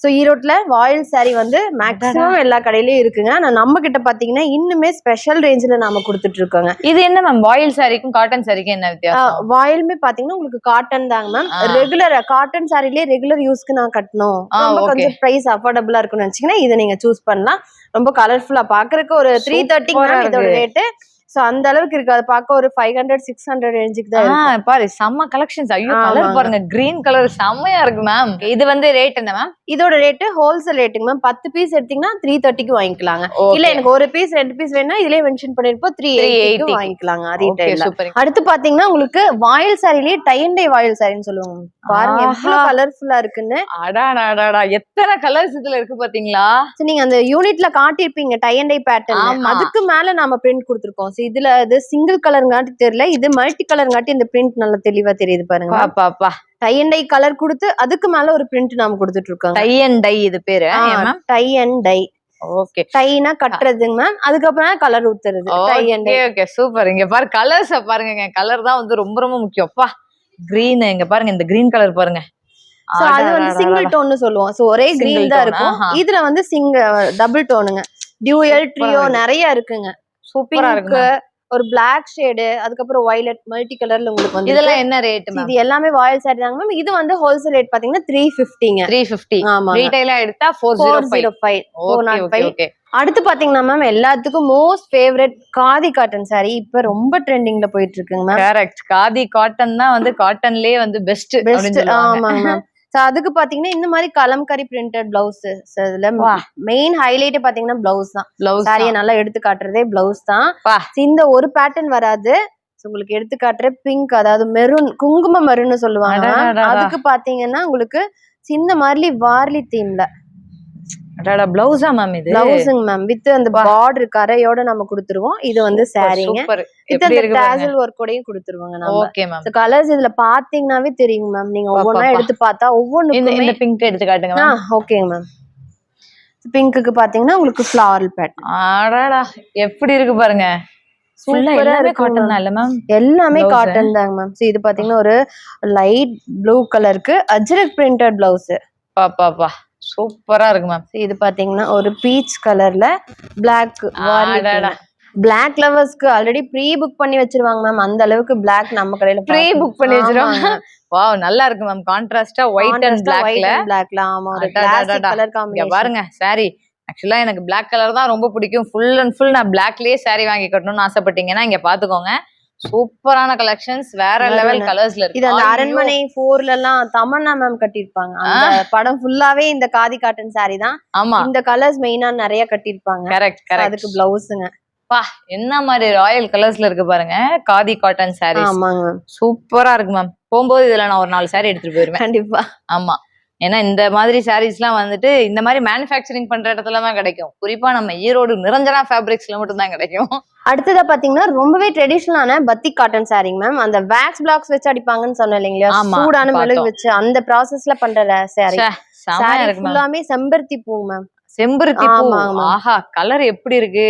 சோ ஈரோட்ல வாயில் சாரி வந்து மேக்ஸிமம் எல்லா கடையிலயும் இருக்குங்க. ஆனா நம்ம கிட்ட பாத்தீங்கன்னா இன்னுமே ஸ்பெஷல் ரேஞ்சில நாம கொடுத்துட்டு இருக்கோங்க. இது என்ன மேம், வாயில் சாரிக்கும் காட்டன் சாரிக்கும் என்ன வித்தியாசம்? வாயிலுமே பாத்தீங்கன்னா உங்களுக்கு காட்டன் தாங்க மேம். ரெகுலர் காட்டன் சாரிலேயே ரெகுலர் யூஸ்க்கு நான் கட்டணும், ரொம்ப கொஞ்சம் பிரைஸ் அஃபோர்டபுளா இருக்குன்னு நினைச்சீங்கன்னா இதை நீங்க சூஸ் பண்ணலாம். ரொம்ப கலர்ஃபுல்லா பாக்குறதுக்கு ஒரு 330 இதோட ரேட்டு. சோ அந்த அளவுக்கு இருக்கு. அது பார்க்க ஒரு 500-600 ரேஞ்சுக்கு தான் இருக்கு. பாரு செம்ம கலெக்ஷன்ஸ். ஐயோ கலர் பாருங்க, கிரீன் கலர் செம்மையா இருக்கு மேம். இது வந்து ரேட் என்ன மேம்? இதோட ரேட் ஹோல்சேல் ரேட்டுங்க மேம். 10 பீஸ் எடுத்தீங்கன்னா 330க்கு வாங்கிக்கலாங்க. இல்ல எனக்கு ஒரு பீஸ் 2 பீஸ் வேணா இதுலயே மென்ஷன் பண்ணிருப்போம் 380க்கு வாங்கிக்கலாங்க ரீட்டைல்ல. அடுத்து பாத்தீங்கன்னா உங்களுக்கு வாயில் சாரிலேயே டை அண்ட் டை வாயில் சாரின்னு சொல்லுவாங்க. பாருங்க எவ்வளவு கலர்ஃபுல்லா இருக்குன்னு. அடாடாடாடா, எத்தனை கலர்ஸ் இதுல இருக்கு பாத்தீங்களா? நீங்க அந்த யூனிட்ல காட்டிருப்பீங்க டை அண்ட் டை பேட்டர்ன். அதுக்கு மேல நாம பிரிண்ட் கொடுத்திருக்கோம். இதுல இது சிங்கிள் கலர்ங்காட்டி தெரியல, இது மல்டி கலர்ங்காட்டி இந்த பிரிண்ட் நல்லா தெளிவா தெரியுது பாருங்க. பாப்பா டை அண்ட் டை கலர் கொடுத்து அதுக்கு மேல ஒரு பிரிண்ட் நாம கொடுத்துட்டு இருக்கோம். டை அண்ட் டை இது பேரு. Tie and dye. ஓகே. டைனா கட்டுறதுங்க மேம், அதுக்கப்புறம் கலர் ஊத்துறது. Tie and dye. Okay super. இங்க பாரு கலர்ஸ் பாருங்க. கலர் தான் வந்து ரொம்ப ரொம்ப முக்கியம். அப்பா கிரீன், இங்க பாருங்க இந்த கிரீன் கலர் பாருங்க. அது வந்து சிங்கிள் டோன்னு சொல்லுவோம். சோ ஒரே கிரீன் தான் இருக்கும். இதுல வந்து டபுள் டோனுங்க, டியூயல், ட்ரியோ நிறைய இருக்குங்க. சூப்பரா இருக்கு. ஒரு பிளாக் ஷேடு, அதுக்கப்புறம் வயலட், மல்டி கலர்ல உங்களுக்கு வந்து. இதெல்லாம் என்ன ரேட் மேம்? இது எல்லாமே வாயில் சாரி தாங்க மேம். இது வந்து ஹோல்சேல் ரேட் பாத்தீங்கன்னா 350ங்க. 350. ஆமா. ரீட்டைலா எடுத்தா 405. 405. அடுத்து பாத்தீங்கன்னா மேம் எல்லாத்துக்கும் most favourite khadi cotton sorry இப்ப ரொம்ப ட்ரெண்டிங்ல போயிட்டு இருக்குங்க மேம். கரெக்ட். காதி காட்டன் தான் வந்து காட்டன்லயே வந்து பெஸ்ட். ஆமாங்க மேம். அதுக்கு பாத்தீங்கன்னா இந்த மாதிரி கலம்கரி பிரிண்டட் பிளவுஸ். இதுல மெயின் ஹைலைட் பாத்தீங்கன்னா பிளவுஸ் தான். சாரியை நல்லா எடுத்து காட்டுறதே பிளவுஸ் தான். இந்த ஒரு பேட்டர்ன் வராது. உங்களுக்கு எடுத்து காட்டுற பிங்க், அதாவது மெரூன், குங்கும மெரூன் சொல்லுவாங்க. அதுக்கு பாத்தீங்கன்னா உங்களுக்கு சின்ன மாதிரி வார்லி தீம்ல பிளவுஸா மேம்? இது பிளவுஸுங்க மேம். வித் அந்த பார்டர் கரையோட நம்ம கொடுத்துருவோம். இது வந்து சாரிங்க. இது அந்த டாசல் ஒர்க்கோடயும் கொடுத்துருவாங்க நம்ம. Okay ma'am. கலர்ஸ் இதுல பாத்தீங்கன்னாவே தெரியுங்க மேம். நீங்க ஒவ்வொன்னா எடுத்து பார்த்தா ஒவ்வொன்றும். இந்த பிங்க் எடுத்து காட்டுங்க மேம். ஓகேங்க மேம். பிங்க்குக்கு பாத்தீங்கன்னா உங்களுக்கு ஃப்ளாரல் பேட்டர்ன். ஆடாடா எப்படி இருக்கு பாருங்க. எல்லாமே காட்டன் தான் இல்ல மேம்? எல்லாமே காட்டன் தாங்க மேம். இது பாத்தீங்கன்னா ஒரு லைட் ப்ளூ கலருக்கு அஜ்ரக் பிரிண்டட் பிளவுஸ். பாப்பா சூப்பரா இருக்கு மேம். இது பாத்தீங்கன்னா ஒரு பீச் கலர்ல பிளாக் பிளாக் லவர்ஸ்க்கு ஆல்ரெடி ப்ரீ புக் பண்ணி வச்சிருவாங்க மேம். அந்த அளவுக்கு பிளாக் நம்ம கடையில ப்ரீ புக் பண்ணி வச்சிருவாங்க. வாவ், நல்லா இருக்கு மேம். கான்ட்ராஸ்டா ஒயிட் அண்ட் பிளாக்ல. ஆமா, ஒரு கிளாசிக் கலர் காம்பினேஷன். பாருங்க சாரி. ஆக்சுவலா எனக்கு பிளாக் கலர் தான் ரொம்ப பிடிக்கும். ஃபுல் அண்ட் ஃபுல் நான் பிளாக்லயே சாரி வாங்கி கட்டணும்னு ஆசைப்பட்டீங்கன்னா இங்க பாத்துக்கோங்க. சூப்பரான கலெக்ஷன்ஸ், வேற லெவல் கலர்ஸ்ல இருக்கு. இது அந்த அரண்மனை 4ல எல்லாம் தமன்னா மேம் கட்டிருப்பாங்க. அந்த படம் ஃபுல்லாவே இந்த காதி காட்டன் சாரி தான். ஆமா, இந்த கலர்ஸ் மெயினா நிறைய கட்டிருப்பாங்க. கரெக்ட். அதுக்கு பிளவுஸ்ங்க பா, என்ன மாதிரி ராயல் கலர்ஸ்ல இருக்கு பாருங்க. காதி காட்டன் சாரீஸ். ஆமாங்க, சூப்பரா இருக்கு மேம். போகும்போது இதுல நான் ஒரு 4 சாரி எடுத்துட்டு போயிருவேன் கண்டிப்பா. ஆமா, ஏன்னா இந்த மாதிரி சாரீஸ் எல்லாம் வந்துட்டு இந்த மாதிரி மேனுஃபேக்சரிங் பண்ற இடத்துல தான் கிடைக்கும். குறிப்பா நம்ம ஈரோடு நிரஞ்சனா ஃபேப்ரிக்ஸ்ல மட்டும் தான் கிடைக்கும். அடுத்ததா பாத்தீங்கன்னா ரொம்பவே ட்ரெடிஷனலான பத்திக் காட்டன் சாரிங்க மேம். அந்த வேக்ஸ் பிளாக்ஸ் வச்சு அடிப்பாங்கன்னு சொன்னேன் இல்லைங்களா, சூடான மெழுகு வச்சு அந்த ப்ராசஸ்ல பண்ற சாரி. சாரி ஃபுல்லாமே செம்பருத்தி பூ மேம். செம்பருத்தி பூ. ஆஹா, கலர் எப்படி இருக்கு.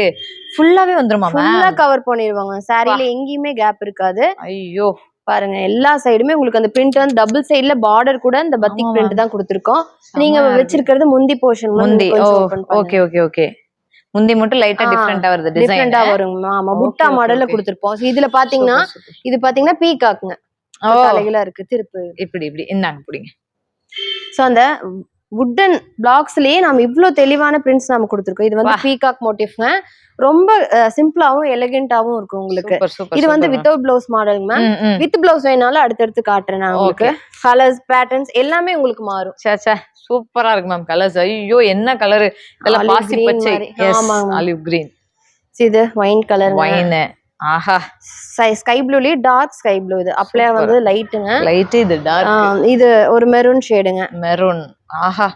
ஃபுல்லாவே வந்துருமா மேம்? ஃபுல்லா கவர் பண்ணிடுவாங்க. சாரில எங்கேயுமே கேப் இருக்காது. ஐயோ பாருங்க, எல்லா சைடுமே உங்களுக்கு அந்த பிரிண்ட் வந்து டபுள் சைடுல பார்டர் கூட இந்த பத்திக் பிரிண்ட் தான் கொடுத்திருக்கோம். நீங்க வச்சிருக்கிறது முந்தி போர்ஷன். முந்தி. Okay okay okay. முந்தி மட்டும் லைட்டா டிஃபரெண்டா வருது, டிஃபரெண்டா வரும். ஆமா, புட்டா மாடல்ல கொடுத்திருப்போம். இதுல பாத்தீங்கன்னா இது பாத்தீங்கன்னா பீகாக்ங்க. தலைகளா இருக்கு திருப்பு. இப்படி இப்படி இந்தாங்க புடிங்க. சோ அந்த வுட்டன் பிளாக்ஸ்லயே நாம இவ்ளோ தெளிவான பிரிண்ட்ஸ் நாம கொடுத்திருக்கோம். இது வந்து பீகாக் மோட்டிஃப்ங்க. ரொம்ப சிம்பிளாவும் எலிகென்ட்டாவும் இருக்கும் உங்களுக்கு. இது வந்து without blouse model ma'am. With blouse வேணாலும் அடுத்தடுத்து காட்டுறேன் நான் உங்களுக்கு. கலர்ஸ் பேட்டர்ன்ஸ் எல்லாமே உங்களுக்கு மாறும். சே சூப்பரா இருக்கு மேம் கலர்ஸ். ஐயோ, என்ன கலர். இதெல்லாம் பாசி பச்சை. Olive green. இது வைன் கலர். வைன். ஆஹா, ஸ்கை ப்ளூலயே டார்க் ஸ்கை ப்ளூ. இது அப்ளை வந்து லைட்டுங்க. லைட். இது டார்க். இது ஒரு மெரூன் ஷேடுங்க. மெரூன். ஆஹா,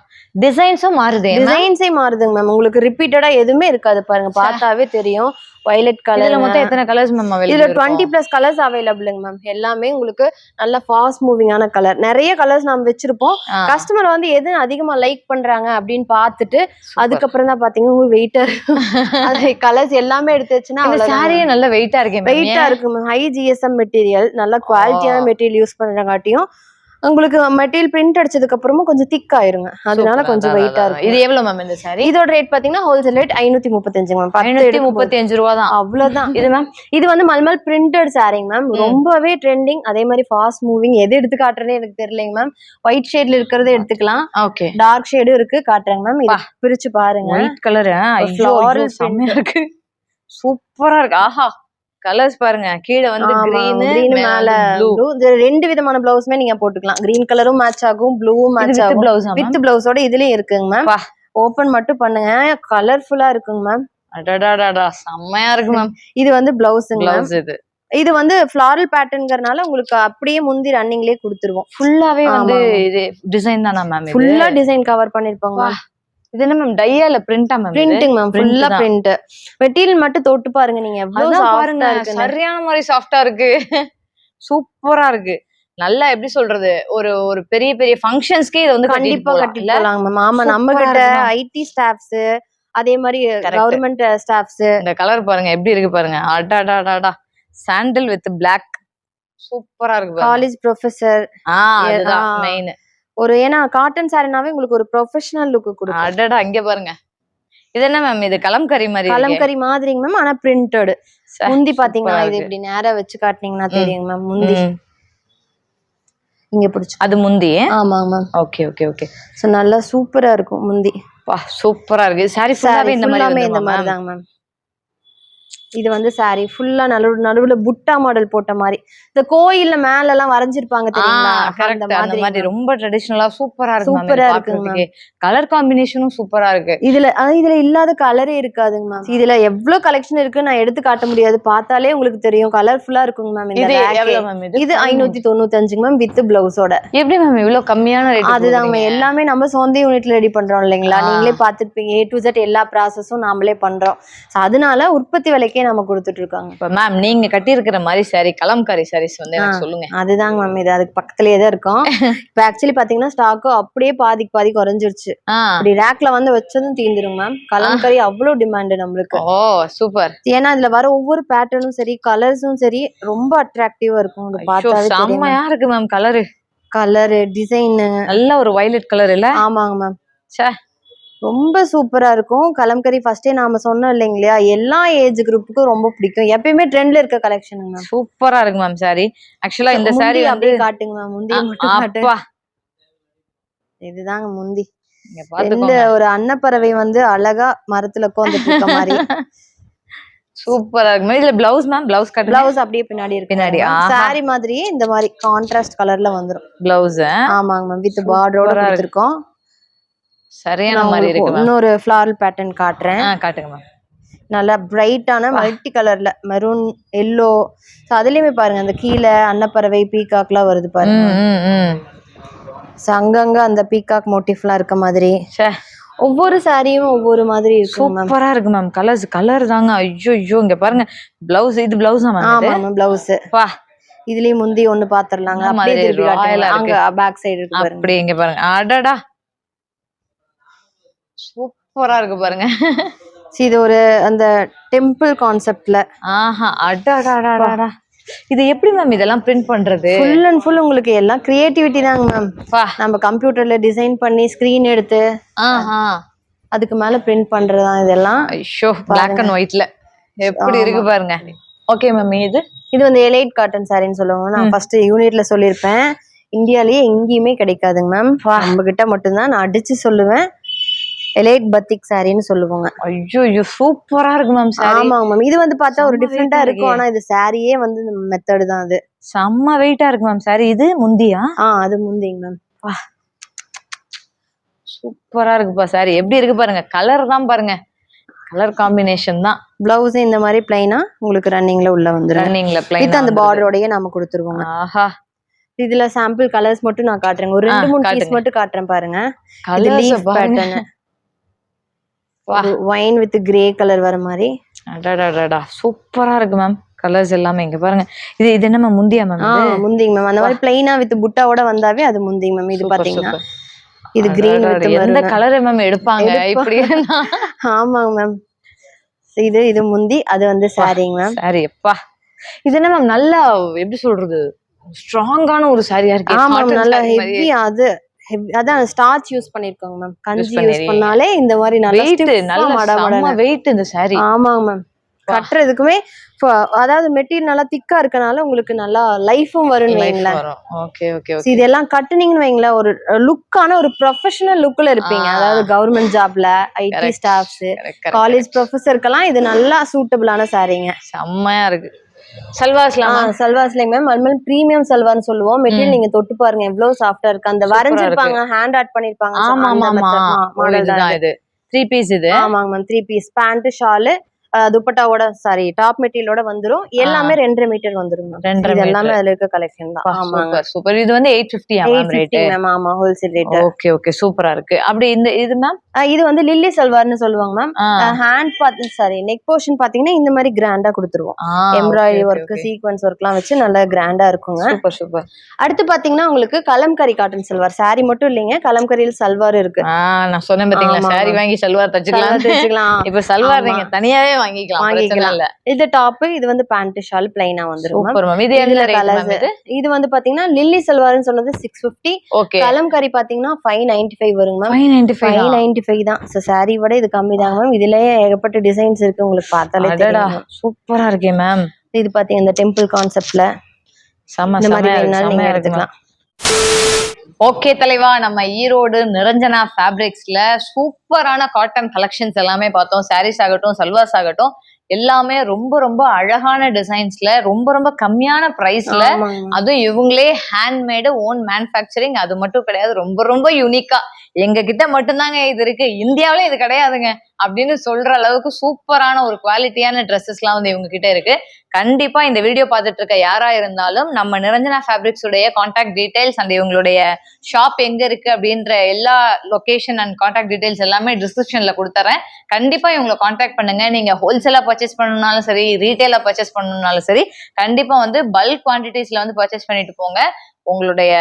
டிசைன்ஸும் மாறுதே. டிசைன்ஸே மாறுதுங்க மேம். உங்களுக்கு ரிப்பீட்டடா எதுவுமே இருக்காது பாருங்க, பார்த்தாவே தெரியும். Violet colour. இதுல மொத்தம் எத்தனை கலர்ஸ் மேம் அவைலபிள்? இதுல 20+ கலர்ஸ் அவைலபிள்ங்க மேம். எல்லாமே உங்களுக்கு நல்ல ஃபாஸ்ட் மூவிங்கான கலர். நிறைய கலர்ஸ் நாம வச்சிருப்போம். கஸ்டமர் வந்து எது அதிகமா லைக் பண்றாங்க அப்படின்னு பார்த்துட்டு அதுக்கப்புறம் தான் பாத்தீங்கன்னா வெயிட்டா அது கலர்ஸ் எல்லாமே எடுத்து வச்சுன்னா சாரியே நல்ல வெயிட்டா இருக்கு. வெயிட்டா இருக்கு மேம். ஹை GSM மெட்டீரியல், நல்ல குவாலிட்டியான மெட்டீரியல் யூஸ் பண்றங்காட்டியும் உங்களுக்கு மெட்டீரியல் பிரிண்ட் அடிச்சதுக்கு அப்புறமும் கொஞ்சம் திக் ஆயிருங்க. அதனால கொஞ்சம் வெயிட்டா இருக்கும். இது எவ்வளவு மேம் இந்த சாரி? இதோட ரேட் பாத்தீங்கன்னா ஹோல்சேல் ரேட் 535 மேம். 535 ரூபா தான். அவ்வளவுதான். இது மேம் இது வந்து மல்மல் பிரிண்டட் சாரிங்க மேம். ரொம்பவே ட்ரெண்டிங். அதே மாதிரி ஃபாஸ்ட் மூவிங். எது எடுத்து காட்டுறேன்னு எனக்கு தெரியலைங்க மேம். ஒயிட் ஷேட்ல இருக்கிறத எடுத்துக்கலாம். ஓகே, டார்க் ஷேடும் இருக்கு, காட்டுறேங்க மேம். இது பிரிச்சு பாருங்க. ஒயிட் கலர் ஃப்ளாரல் செமையா இருக்கு. சூப்பரா இருக்கு. ஆஹா, கலர்ஸ் பாருங்க. கீழே வந்து கிரீன், மேல ப்ளூ. ரெண்டு விதமான பிளவுஸ்மே நீங்க போட்டுக்கலாம். கிரீன் கலரும் மேட்ச் ஆகும், ப்ளூவும் மேட்ச் ஆகும். வித் பிளவுஸோட இதுலயும் இருக்குங்க மேம். ஓபன் மட்டும் பண்ணுங்க, கலர்ஃபுல்லா இருக்குங்க மேம். அடடடடா, செமையா இருக்கு மேம். இது வந்து பிளவுஸ்ங்க மேம். இது வந்து ஃப்ளாரல் பேட்டர்ன்ங்கறனால உங்களுக்கு அப்படியே முந்தி ரன்னிங்லயே கொடுத்துருவோம். ஃபுல்லாவே வந்து இது டிசைன் தானா மேம்? ஃபுல்லா டிசைன் கவர் பண்ணிருப்பாங்க மேம். இது என்ன மேம், டையால பிரிண்டா மேம்? பிரிண்டிங் மேம், ஃபுல்லா பிரிண்ட். மெட்டீரியல் மட்டும் தொட்டு பாருங்க நீங்க, எவ்வளவு சாஃப்ட்டா இருக்கு. சரியான மாதிரி சாஃப்ட்டா இருக்கு. சூப்பரா இருக்கு. நல்லா எப்படி சொல்றது, ஒரு ஒரு பெரிய பெரிய ஃபங்க்ஷன்ஸ்க்கே இது வந்து கண்டிப்பா கட்டிடலாம் மேம். ஆமா, நம்ம கிட்ட ஐடி ஸ்டாஃப்ஸ், அதே மாதிரி கவர்மெண்ட் ஸ்டாஃப்ஸ். இந்த கலர் பாருங்க எப்படி இருக்கு பாருங்க. அடடடடா, சாண்டல் வித் பிளாக். சூப்பரா இருக்கு. College professor. அதுதான் மெயின். ஒரு ஏன்னா காட்டன் சாரினாவே உங்களுக்கு ஒரு ப்ரொஃபஷனல் லுக் கொடுக்கும். அடடா, இங்க பாருங்க. இது என்ன மேம்? இது கலம்கரி மாதிரி. கலம்கரி மாதிரிங்க மேம், ஆனா பிரிண்டட். முந்தி பாத்தீங்கன்னா இது இப்படி நேரா வச்சு காட்டுனீங்கன்னா தெரியுங்க மேம். முந்தி இங்க பிடிச்சு அது முந்தி. ஆமாங்க ma'am. Okay okay okay. So நல்லா சூப்பரா இருக்கும் முந்தி. வா, சூப்பரா இருக்கு. சாரி ஃபுல்லாவே இந்த மாதிரி தாங்க மேம். இது வந்து சாரி ஃபுல்லா நடுவுல புட்டா மாடல் போட்ட மாதிரி. இந்த கோயில்ல மேல எல்லாம் வரைஞ்சிருப்பாங்க தெரியுங்களா, அந்த மாதிரி ரொம்ப ட்ரெடிஷனலா சூப்பரா இருக்கு. சூப்பரா இருக்கு. கலர் காம்பினேஷனும் சூப்பரா இருக்கு. இதுல இல்லாத கலரே இருக்காதுங்க மேம். இதுல எவ்வளவு கலெக்ஷன் இருக்கு நான் எடுத்து காட்ட முடியாது, பார்த்தாலே உங்களுக்கு தெரியும். கலர்ஃபுல்லா இருக்குங்க மேம். இது 595 மேம் வித் பிளவுஸோட. எப்படி மேம் இவ்வளவு கம்மியான ரேட்? அதுதான் மேம், எல்லாமே நம்ம சொந்த யூனிட்ல ரெடி பண்றோம் இல்லைங்களா, நீங்களே பாத்துருப்பீங்க. A to Z எல்லா ப்ராசஸும் நாமளே பண்றோம். அதனால உற்பத்தி விலைக்கு நம்ம கொடுத்துட்டு இருக்காங்க. இப்ப மேம் நீங்க கட்டி இருக்கிற மாதிரி சாரி கலம்காரி சாரீஸ் வந்து எனக்கு சொல்லுங்க. அதுதாங்க மேம், இது அதுக்கு பக்கத்துலயே தான் இருக்கும். இப்ப ஆக்சுவலி பாத்தீங்கன்னா ஸ்டாக் அப்படியே பாதி குறைஞ்சிருச்சு. அப்படி ரேக்ல வந்து வச்சதும் தீந்துருங்க மேம். கலம்காரி அவ்வளவு டிமாண்ட் நம்மளுக்கு. ஓ சூப்பர். ஏன்னா இதுல வர ஒவ்வொரு பேட்டர்னும் சரி, கலர்ஸும் சரி, ரொம்ப அட்ராக்டிவா இருக்கும். செம்மையா இருக்கு மேம். கலரு டிசைன் நல்ல ஒரு வயலட் கலர் இல்ல? ஆமாங்க மேம். ச்சே ரொம்ப சூப்பரா இருக்கும். கலம்கரி ஃபர்ஸ்டே நாம சொன்னோம் இல்லைங்களா, எல்லா ஏஜ் குரூப்புக்கும் ரொம்ப பிடிக்கும். எப்பயுமே ட்ரெண்ட்ல இருக்க கலெக்ஷனுங்க மேம். சூப்பரா இருக்கு மேம் சாரி. ஆக்சுவலா இந்த முந்தி சாரி வந்து அப்படியே காட்டுங்க மேம். முந்திய மட்டும் காட்டு. அப்பா இதுதாங்க முந்தி. இங்க எந்த பாத்துக்கோங்க. ஒரு அன்னப்பறவை வந்து அழகா மரத்துல உட்கார்ந்துட்டு இருக்க மாதிரி. சூப்பரா இருக்கு. இதுல பிளவுஸ் மேம், பிளவுஸ் கட்டுங்க. பிளவுஸ் அப்படியே பின்னாடி இருக்கு. பின்னாடி சாரி மாதிரியே இந்த மாதிரி கான்ட்ராஸ்ட் கலர்ல வந்துரும். பிளவுஸ் ஆமாங்க மேம். வித் பார்டரோட கொடுத்திருக்கோம். சரியான மாதிரி இருக்கு மேம். இன்னொரு ஃபிளாரல் பேட்டர்ன் காட்டுறேன். காட்டுங்க மேம். நல்லா பிரைட்டான மல்டி கலர்ல மெரூன் எல்லோ. அதுலயுமே பாருங்க அந்த கீழே அன்னப்பறவை பீகாக்லாம் வருது பாருங்க. அங்கங்க அந்த பீகாக் மோட்டிஃப்லாம் இருக்க மாதிரி. ஒவ்வொரு சாரியும் ஒவ்வொரு மாதிரி இருக்கு. சூப்பரா இருக்கு மேம். கலர் தாங்க. ஐயோ ஐயோ இங்க பாருங்க. பிளவுஸ் இது பிளவுஸ் மேம். ஆமா மேம் பிளவுஸ். வா இதுலயும் முந்தி ஒன்னு பாத்துறலாங்க. அப்படியே திருப்பி காட்டுங்க. அங்க பேக் சைடு இருக்கு பாருங்க. அப்படியே இங்க பாருங்க. அடடா சூப்பரா இருக்கு பாருங்க. இது ஒரு அந்த டெம்பிள் கான்செப்ட்ல. அடடா இது எப்படி மேம் இதெல்லாம் பிரிண்ட் பண்றது? ஃபுல் அண்ட் ஃபுல் உங்களுக்கு எல்லாம் கிரியேட்டிவிட்டி தாங்க மேம். நம்ம கம்ப்யூட்டர்ல டிசைன் பண்ணி ஸ்கிரீன் எடுத்து அதுக்கு மேல பிரிண்ட் பண்றதுதான் இதெல்லாம். ஐயோ பிளாக் அண்ட் ஒயிட்ல எப்படி இருக்கு பாருங்க. Okay ma'am. இது வந்து எலைட் காட்டன் சாரின்னு சொல்லுவாங்க. நான் ஃபர்ஸ்ட் யூனிட்ல சொல்லியிருப்பேன். இந்தியாலயே எங்கேயுமே கிடைக்காதுங்க மேம். நம்ம கிட்ட மட்டும்தான். நான் அடிச்சு சொல்லுவேன். எலைட் பத்திக் சாரின்னு சொல்லுவாங்க. ஐயோ சூப்பரா இருக்கு மேம் சாரி. ஆமாங்க மேம். இது வந்து பார்த்தா ஒரு டிஃபரெண்டா இருக்கும். ஆனா இது சாரியே வந்து மெத்தட் தான். அது செம்ம வெயிட்டா இருக்கு மேம் சாரி. இது முந்தியா? அது முந்திங்க மேம். சூப்பரா இருக்குப்பா சாரி. எப்படி இருக்கு பாருங்க. கலர் தான் பாருங்க. கலர் காம்பினேஷன் தான். பிளவுஸ் இந்த மாதிரி பிளைனா உங்களுக்கு ரன்னிங்ல உள்ள வந்துரும். ரன்னிங்ல பிளைன் அந்த பார்டரோடயே நாம கொடுத்துருவோம். ஆஹா இதுல சாம்பிள் கலர்ஸ் மட்டும் நான் காட்டுறேன். ஒரு 2-3 பீஸ் மட்டும் காட்டுறேன் பாருங்க. இது leaf pattern. Vine with grey colour வர மாதிரி. அடடடடா சூப்பரா இருக்கு மேம். கலர்ஸ் எல்லாமே இங்க பாருங்க. இது என்ன மேம் முந்தியா மேம்? முந்திங்க மேம். அந்த மாதிரி பிளைனா வித் புட்டாவோட வந்தாவே அது முந்திங்க மேம். இது பாத்தீங்கன்னா இது கிரீன் வித் எந்த கலர் மேம் எடுப்பாங்க இப்படி? ஆமாங்க மேம். இது முந்தி. அது வந்து சாரிங்க மேம். சாரி அப்பா. இது என்ன மேம் நல்லா எப்படி சொல்றது ஸ்ட்ராங்கான ஒரு சாரியா இருக்கு. ஆமா நல்லா ஹெவி. அதான் ஸ்டார்ச் யூஸ் பண்ணிருக்காங்க மேம். கஞ்சி யூஸ் பண்ணாலே இந்த மாதிரி நல்ல வெயிட் இந்த சாரி. ஆமாங்க மேம். கட்டுறதுக்குமே அதாவது மெட்டீரியல் நல்லா திக்கா இருக்கனால உங்களுக்கு நல்லா லைஃபும் வரும்னு வைங்களேன். இதெல்லாம் கட்டுனீங்கன்னு வைங்களேன் ஒரு லுக்கான ஒரு ப்ரொஃபஷனல் லுக்ல இருப்பீங்க. அதாவது கவர்மெண்ட் ஜாப்ல ஐடி ஸ்டாஃப்ஸ் காலேஜ் ப்ரொஃபஸருக்கெல்லாம் இது நல்லா சூட்டபிளான சாரீங்க. செம்மையா இருக்கு. சல்வாஸ்லங்க மேம். அது மாதிரி பிரீமியம் சல்வார்னு சொல்லுவோம். மெட்டீரியல் நீங்க தொட்டு பாருங்க எவ்வளவு சாஃப்டா இருக்கு. அந்த வரைஞ்சிருப்பாங்க, ஹேண்ட் ஆட் பண்ணிருப்பாங்க. மாடல் தான் இது. 3 பீஸ் இது. ஆமாங்க மேம். 3 பீஸ் பேண்ட் ஷால் துப்பட்டாவோட சாரி டாப் மெட்டீரியலோட வந்துரும். எல்லாமே 2.5 மீட்டர் வந்துரும் மேம். இது எல்லாமே அதுல இருக்க கலெக்ஷன் தான். ஆமாங்க சூப்பர். இது வந்து 850 மேம் ரேட். ஆமா ஹோல்சேல் ரேட். ஓகே சூப்பரா இருக்கு. அப்படி இது மேம் இது வந்து லில்லி சல்வார்னு சொல்லுவாங்க மேம். ஹேண்ட் பார்த்து சாரி நெக் போர்ஷன் பாத்தீங்கன்னா இந்த மாதிரி கிராண்டா கொடுத்துருவோம். எம்ப்ராய்டரி ஒர்க் சீக்வன்ஸ் ஒர்க்லாம் வச்சு நல்லா கிராண்டா இருக்குங்க. சூப்பர். அடுத்து பாத்தீங்கன்னா உங்களுக்கு கலம்கரி காட்டன் சல்வார். சாரி மட்டும் இல்லைங்க, கலம்கரியில் சல்வார் இருக்கு. நான் சொன்னேன் பாத்தீங்களா சாரி வாங்கி சல்வார் தச்சுக்கலாம். இப்ப சல்வார் நீங்க தனியாவே வாங்கிக்கலாம். இது டாப். இது வந்து பேண்ட் ஷால் பிளைனா வந்துரும். இது வந்து பாத்தீங்கன்னா லில்லி சல்வார்னு சொன்னது 650. கலம்கரி பாத்தீங்கன்னா 595 வருங்க மேம். 595 தான். சாரி விட இது கம்மி தாங்க மேம். இதுலயே ஏகப்பட்ட டிசைன்ஸ் இருக்கு. உங்களுக்கு பார்த்தாலே தெரியும். சூப்பரா இருக்கே மேம். இது பாத்தீங்க இந்த டெம்பிள் கான்செப்ட்ல இந்த மாதிரி வேணாலும் நீங்க எடுத்துக்கலாம். ஓகே தலைவா, நம்ம ஈரோடு நிரஞ்சனா ஃபேப்ரிக்ஸ்ல சூப்பரான காட்டன் கலெக்ஷன்ஸ் எல்லாமே பார்த்தோம். சாரீஸ் ஆகட்டும் சல்வார்ஸ் ஆகட்டும் எல்லாமே ரொம்ப ரொம்ப அழகான டிசைன்ஸ்ல ரொம்ப கம்மியான பிரைஸ்ல, அதுவும் இவங்களே ஹேண்ட்மேடு ஓன் மேனுஃபேக்சரிங். அது மட்டும் கிடையாது, ரொம்ப யூனிக்கா எங்க கிட்ட மட்டும்தாங்க இது இருக்கு, இந்தியாவில இது கிடையாதுங்க அப்படின்னு சொல்ற அளவுக்கு சூப்பரான ஒரு குவாலிட்டியான ட்ரெஸ்ஸஸ் எல்லாம் வந்து இவங்க கிட்ட இருக்கு. கண்டிப்பா இந்த வீடியோ பார்த்துட்டு இருக்க யாரா இருந்தாலும் நம்ம நிரஞ்சனா ஃபேப்ரிக்ஸ் உடைய கான்டாக்ட் டீடைல்ஸ் அண்ட் இவங்களுடைய ஷாப் எங்க இருக்கு அப்படின்ற எல்லா லொகேஷன் அண்ட் கான்டாக்ட் டீடைல்ஸ் எல்லாமே டிஸ்கிரிப்ஷன்ல கொடுத்துறேன். கண்டிப்பா இவங்களை கான்டாக்ட் பண்ணுங்க. நீங்க ஹோல்சேலா பர்ச்சேஸ் பண்ணணும்னாலும் சரி, ரீட்டைலா பர்ச்சேஸ் பண்ணணும்னாலும் சரி, கண்டிப்பா வந்து பல்க் குவான்டிட்டிஸ்ல வந்து பர்ச்சேஸ் பண்ணிட்டு போங்க. உங்களுடைய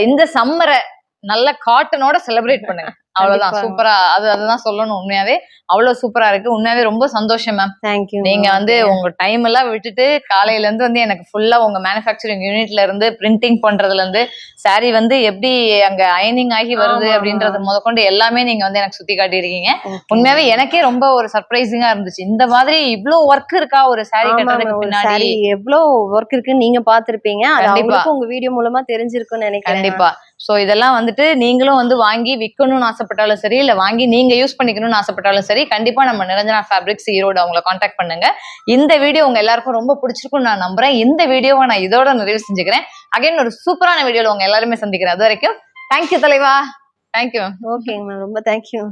இந்த சம்மரை நல்ல காட்டனோட செலிப்ரேட் பண்ணுங்க. அவ்வளவுதான். கண்டிப்பா. சூப்பரா அதுதான் சொல்லணும். உண்மையாவே அவ்வளவு சூப்பரா இருக்கு. உண்மையாவே ரொம்ப சந்தோஷம் மேம். தேங்க்யூ. நீங்க வந்து உங்க டைம் எல்லாம் விட்டுட்டு காலையில இருந்து வந்து எனக்கு ஃபுல்லா உங்க மேனுஃபேக்சரிங் யூனிட்ல இருந்து பிரிண்டிங் பண்றதுல இருந்து சாரி வந்து எப்படி அங்க அயனிங் ஆகி வருது ஆமா, அப்படின்றது முதற்கொண்டு எல்லாமே நீங்க வந்து எனக்கு சுத்தி காட்டியிருக்கீங்க. Okay. உண்மையாவே எனக்கே ரொம்ப ஒரு சர்ப்ரைசிங்கா இருந்துச்சு. இந்த மாதிரி இவ்ளோ ஒர்க் இருக்கா ஒரு சாரி ஆமா கட்டுறதுக்கு ஒரு பின்னாடி. சாரி எவ்வளோ ஒர்க் இருக்குன்னு நீங்க பாத்திருப்பீங்க. அது கண்டிப்பா. அவங்களுக்கும் உங்க வீடியோ மூலமா தெரிஞ்சிருக்கும்னு நினைக்கிறேன். கண்டிப்பா. சோ இதெல்லாம் வந்துட்டு நீங்களும் வந்து வாங்கி விக்கணும்னு ஆசைப்பட்டாலும் சரி, இல்ல வாங்கி நீங்க யூஸ் பண்ணிக்கணும்னு ஆசைப்பட்டாலும் சரி, கண்டிப்பா நம்ம நிரஞ்சனா ஃபேப்ரிக்ஸ் ஈரோடு அவங்கள கான்டாக்ட் பண்ணுங்க. இந்த வீடியோ உங்க எல்லாருக்கும் ரொம்ப பிடிச்சிருக்கும்னு நான் நம்புறேன். இந்த வீடியோவை நான் இதோட நிறைவு செஞ்சுக்கிறேன். அகைன் ஒரு சூப்பரான வீடியோல உங்க எல்லாருமே சந்திக்கிறேன். அது வரைக்கும் தேங்க்யூ தலைவா. தேங்க்யூ. ஓகேங்க மேம். ரொம்ப தேங்க்யூ.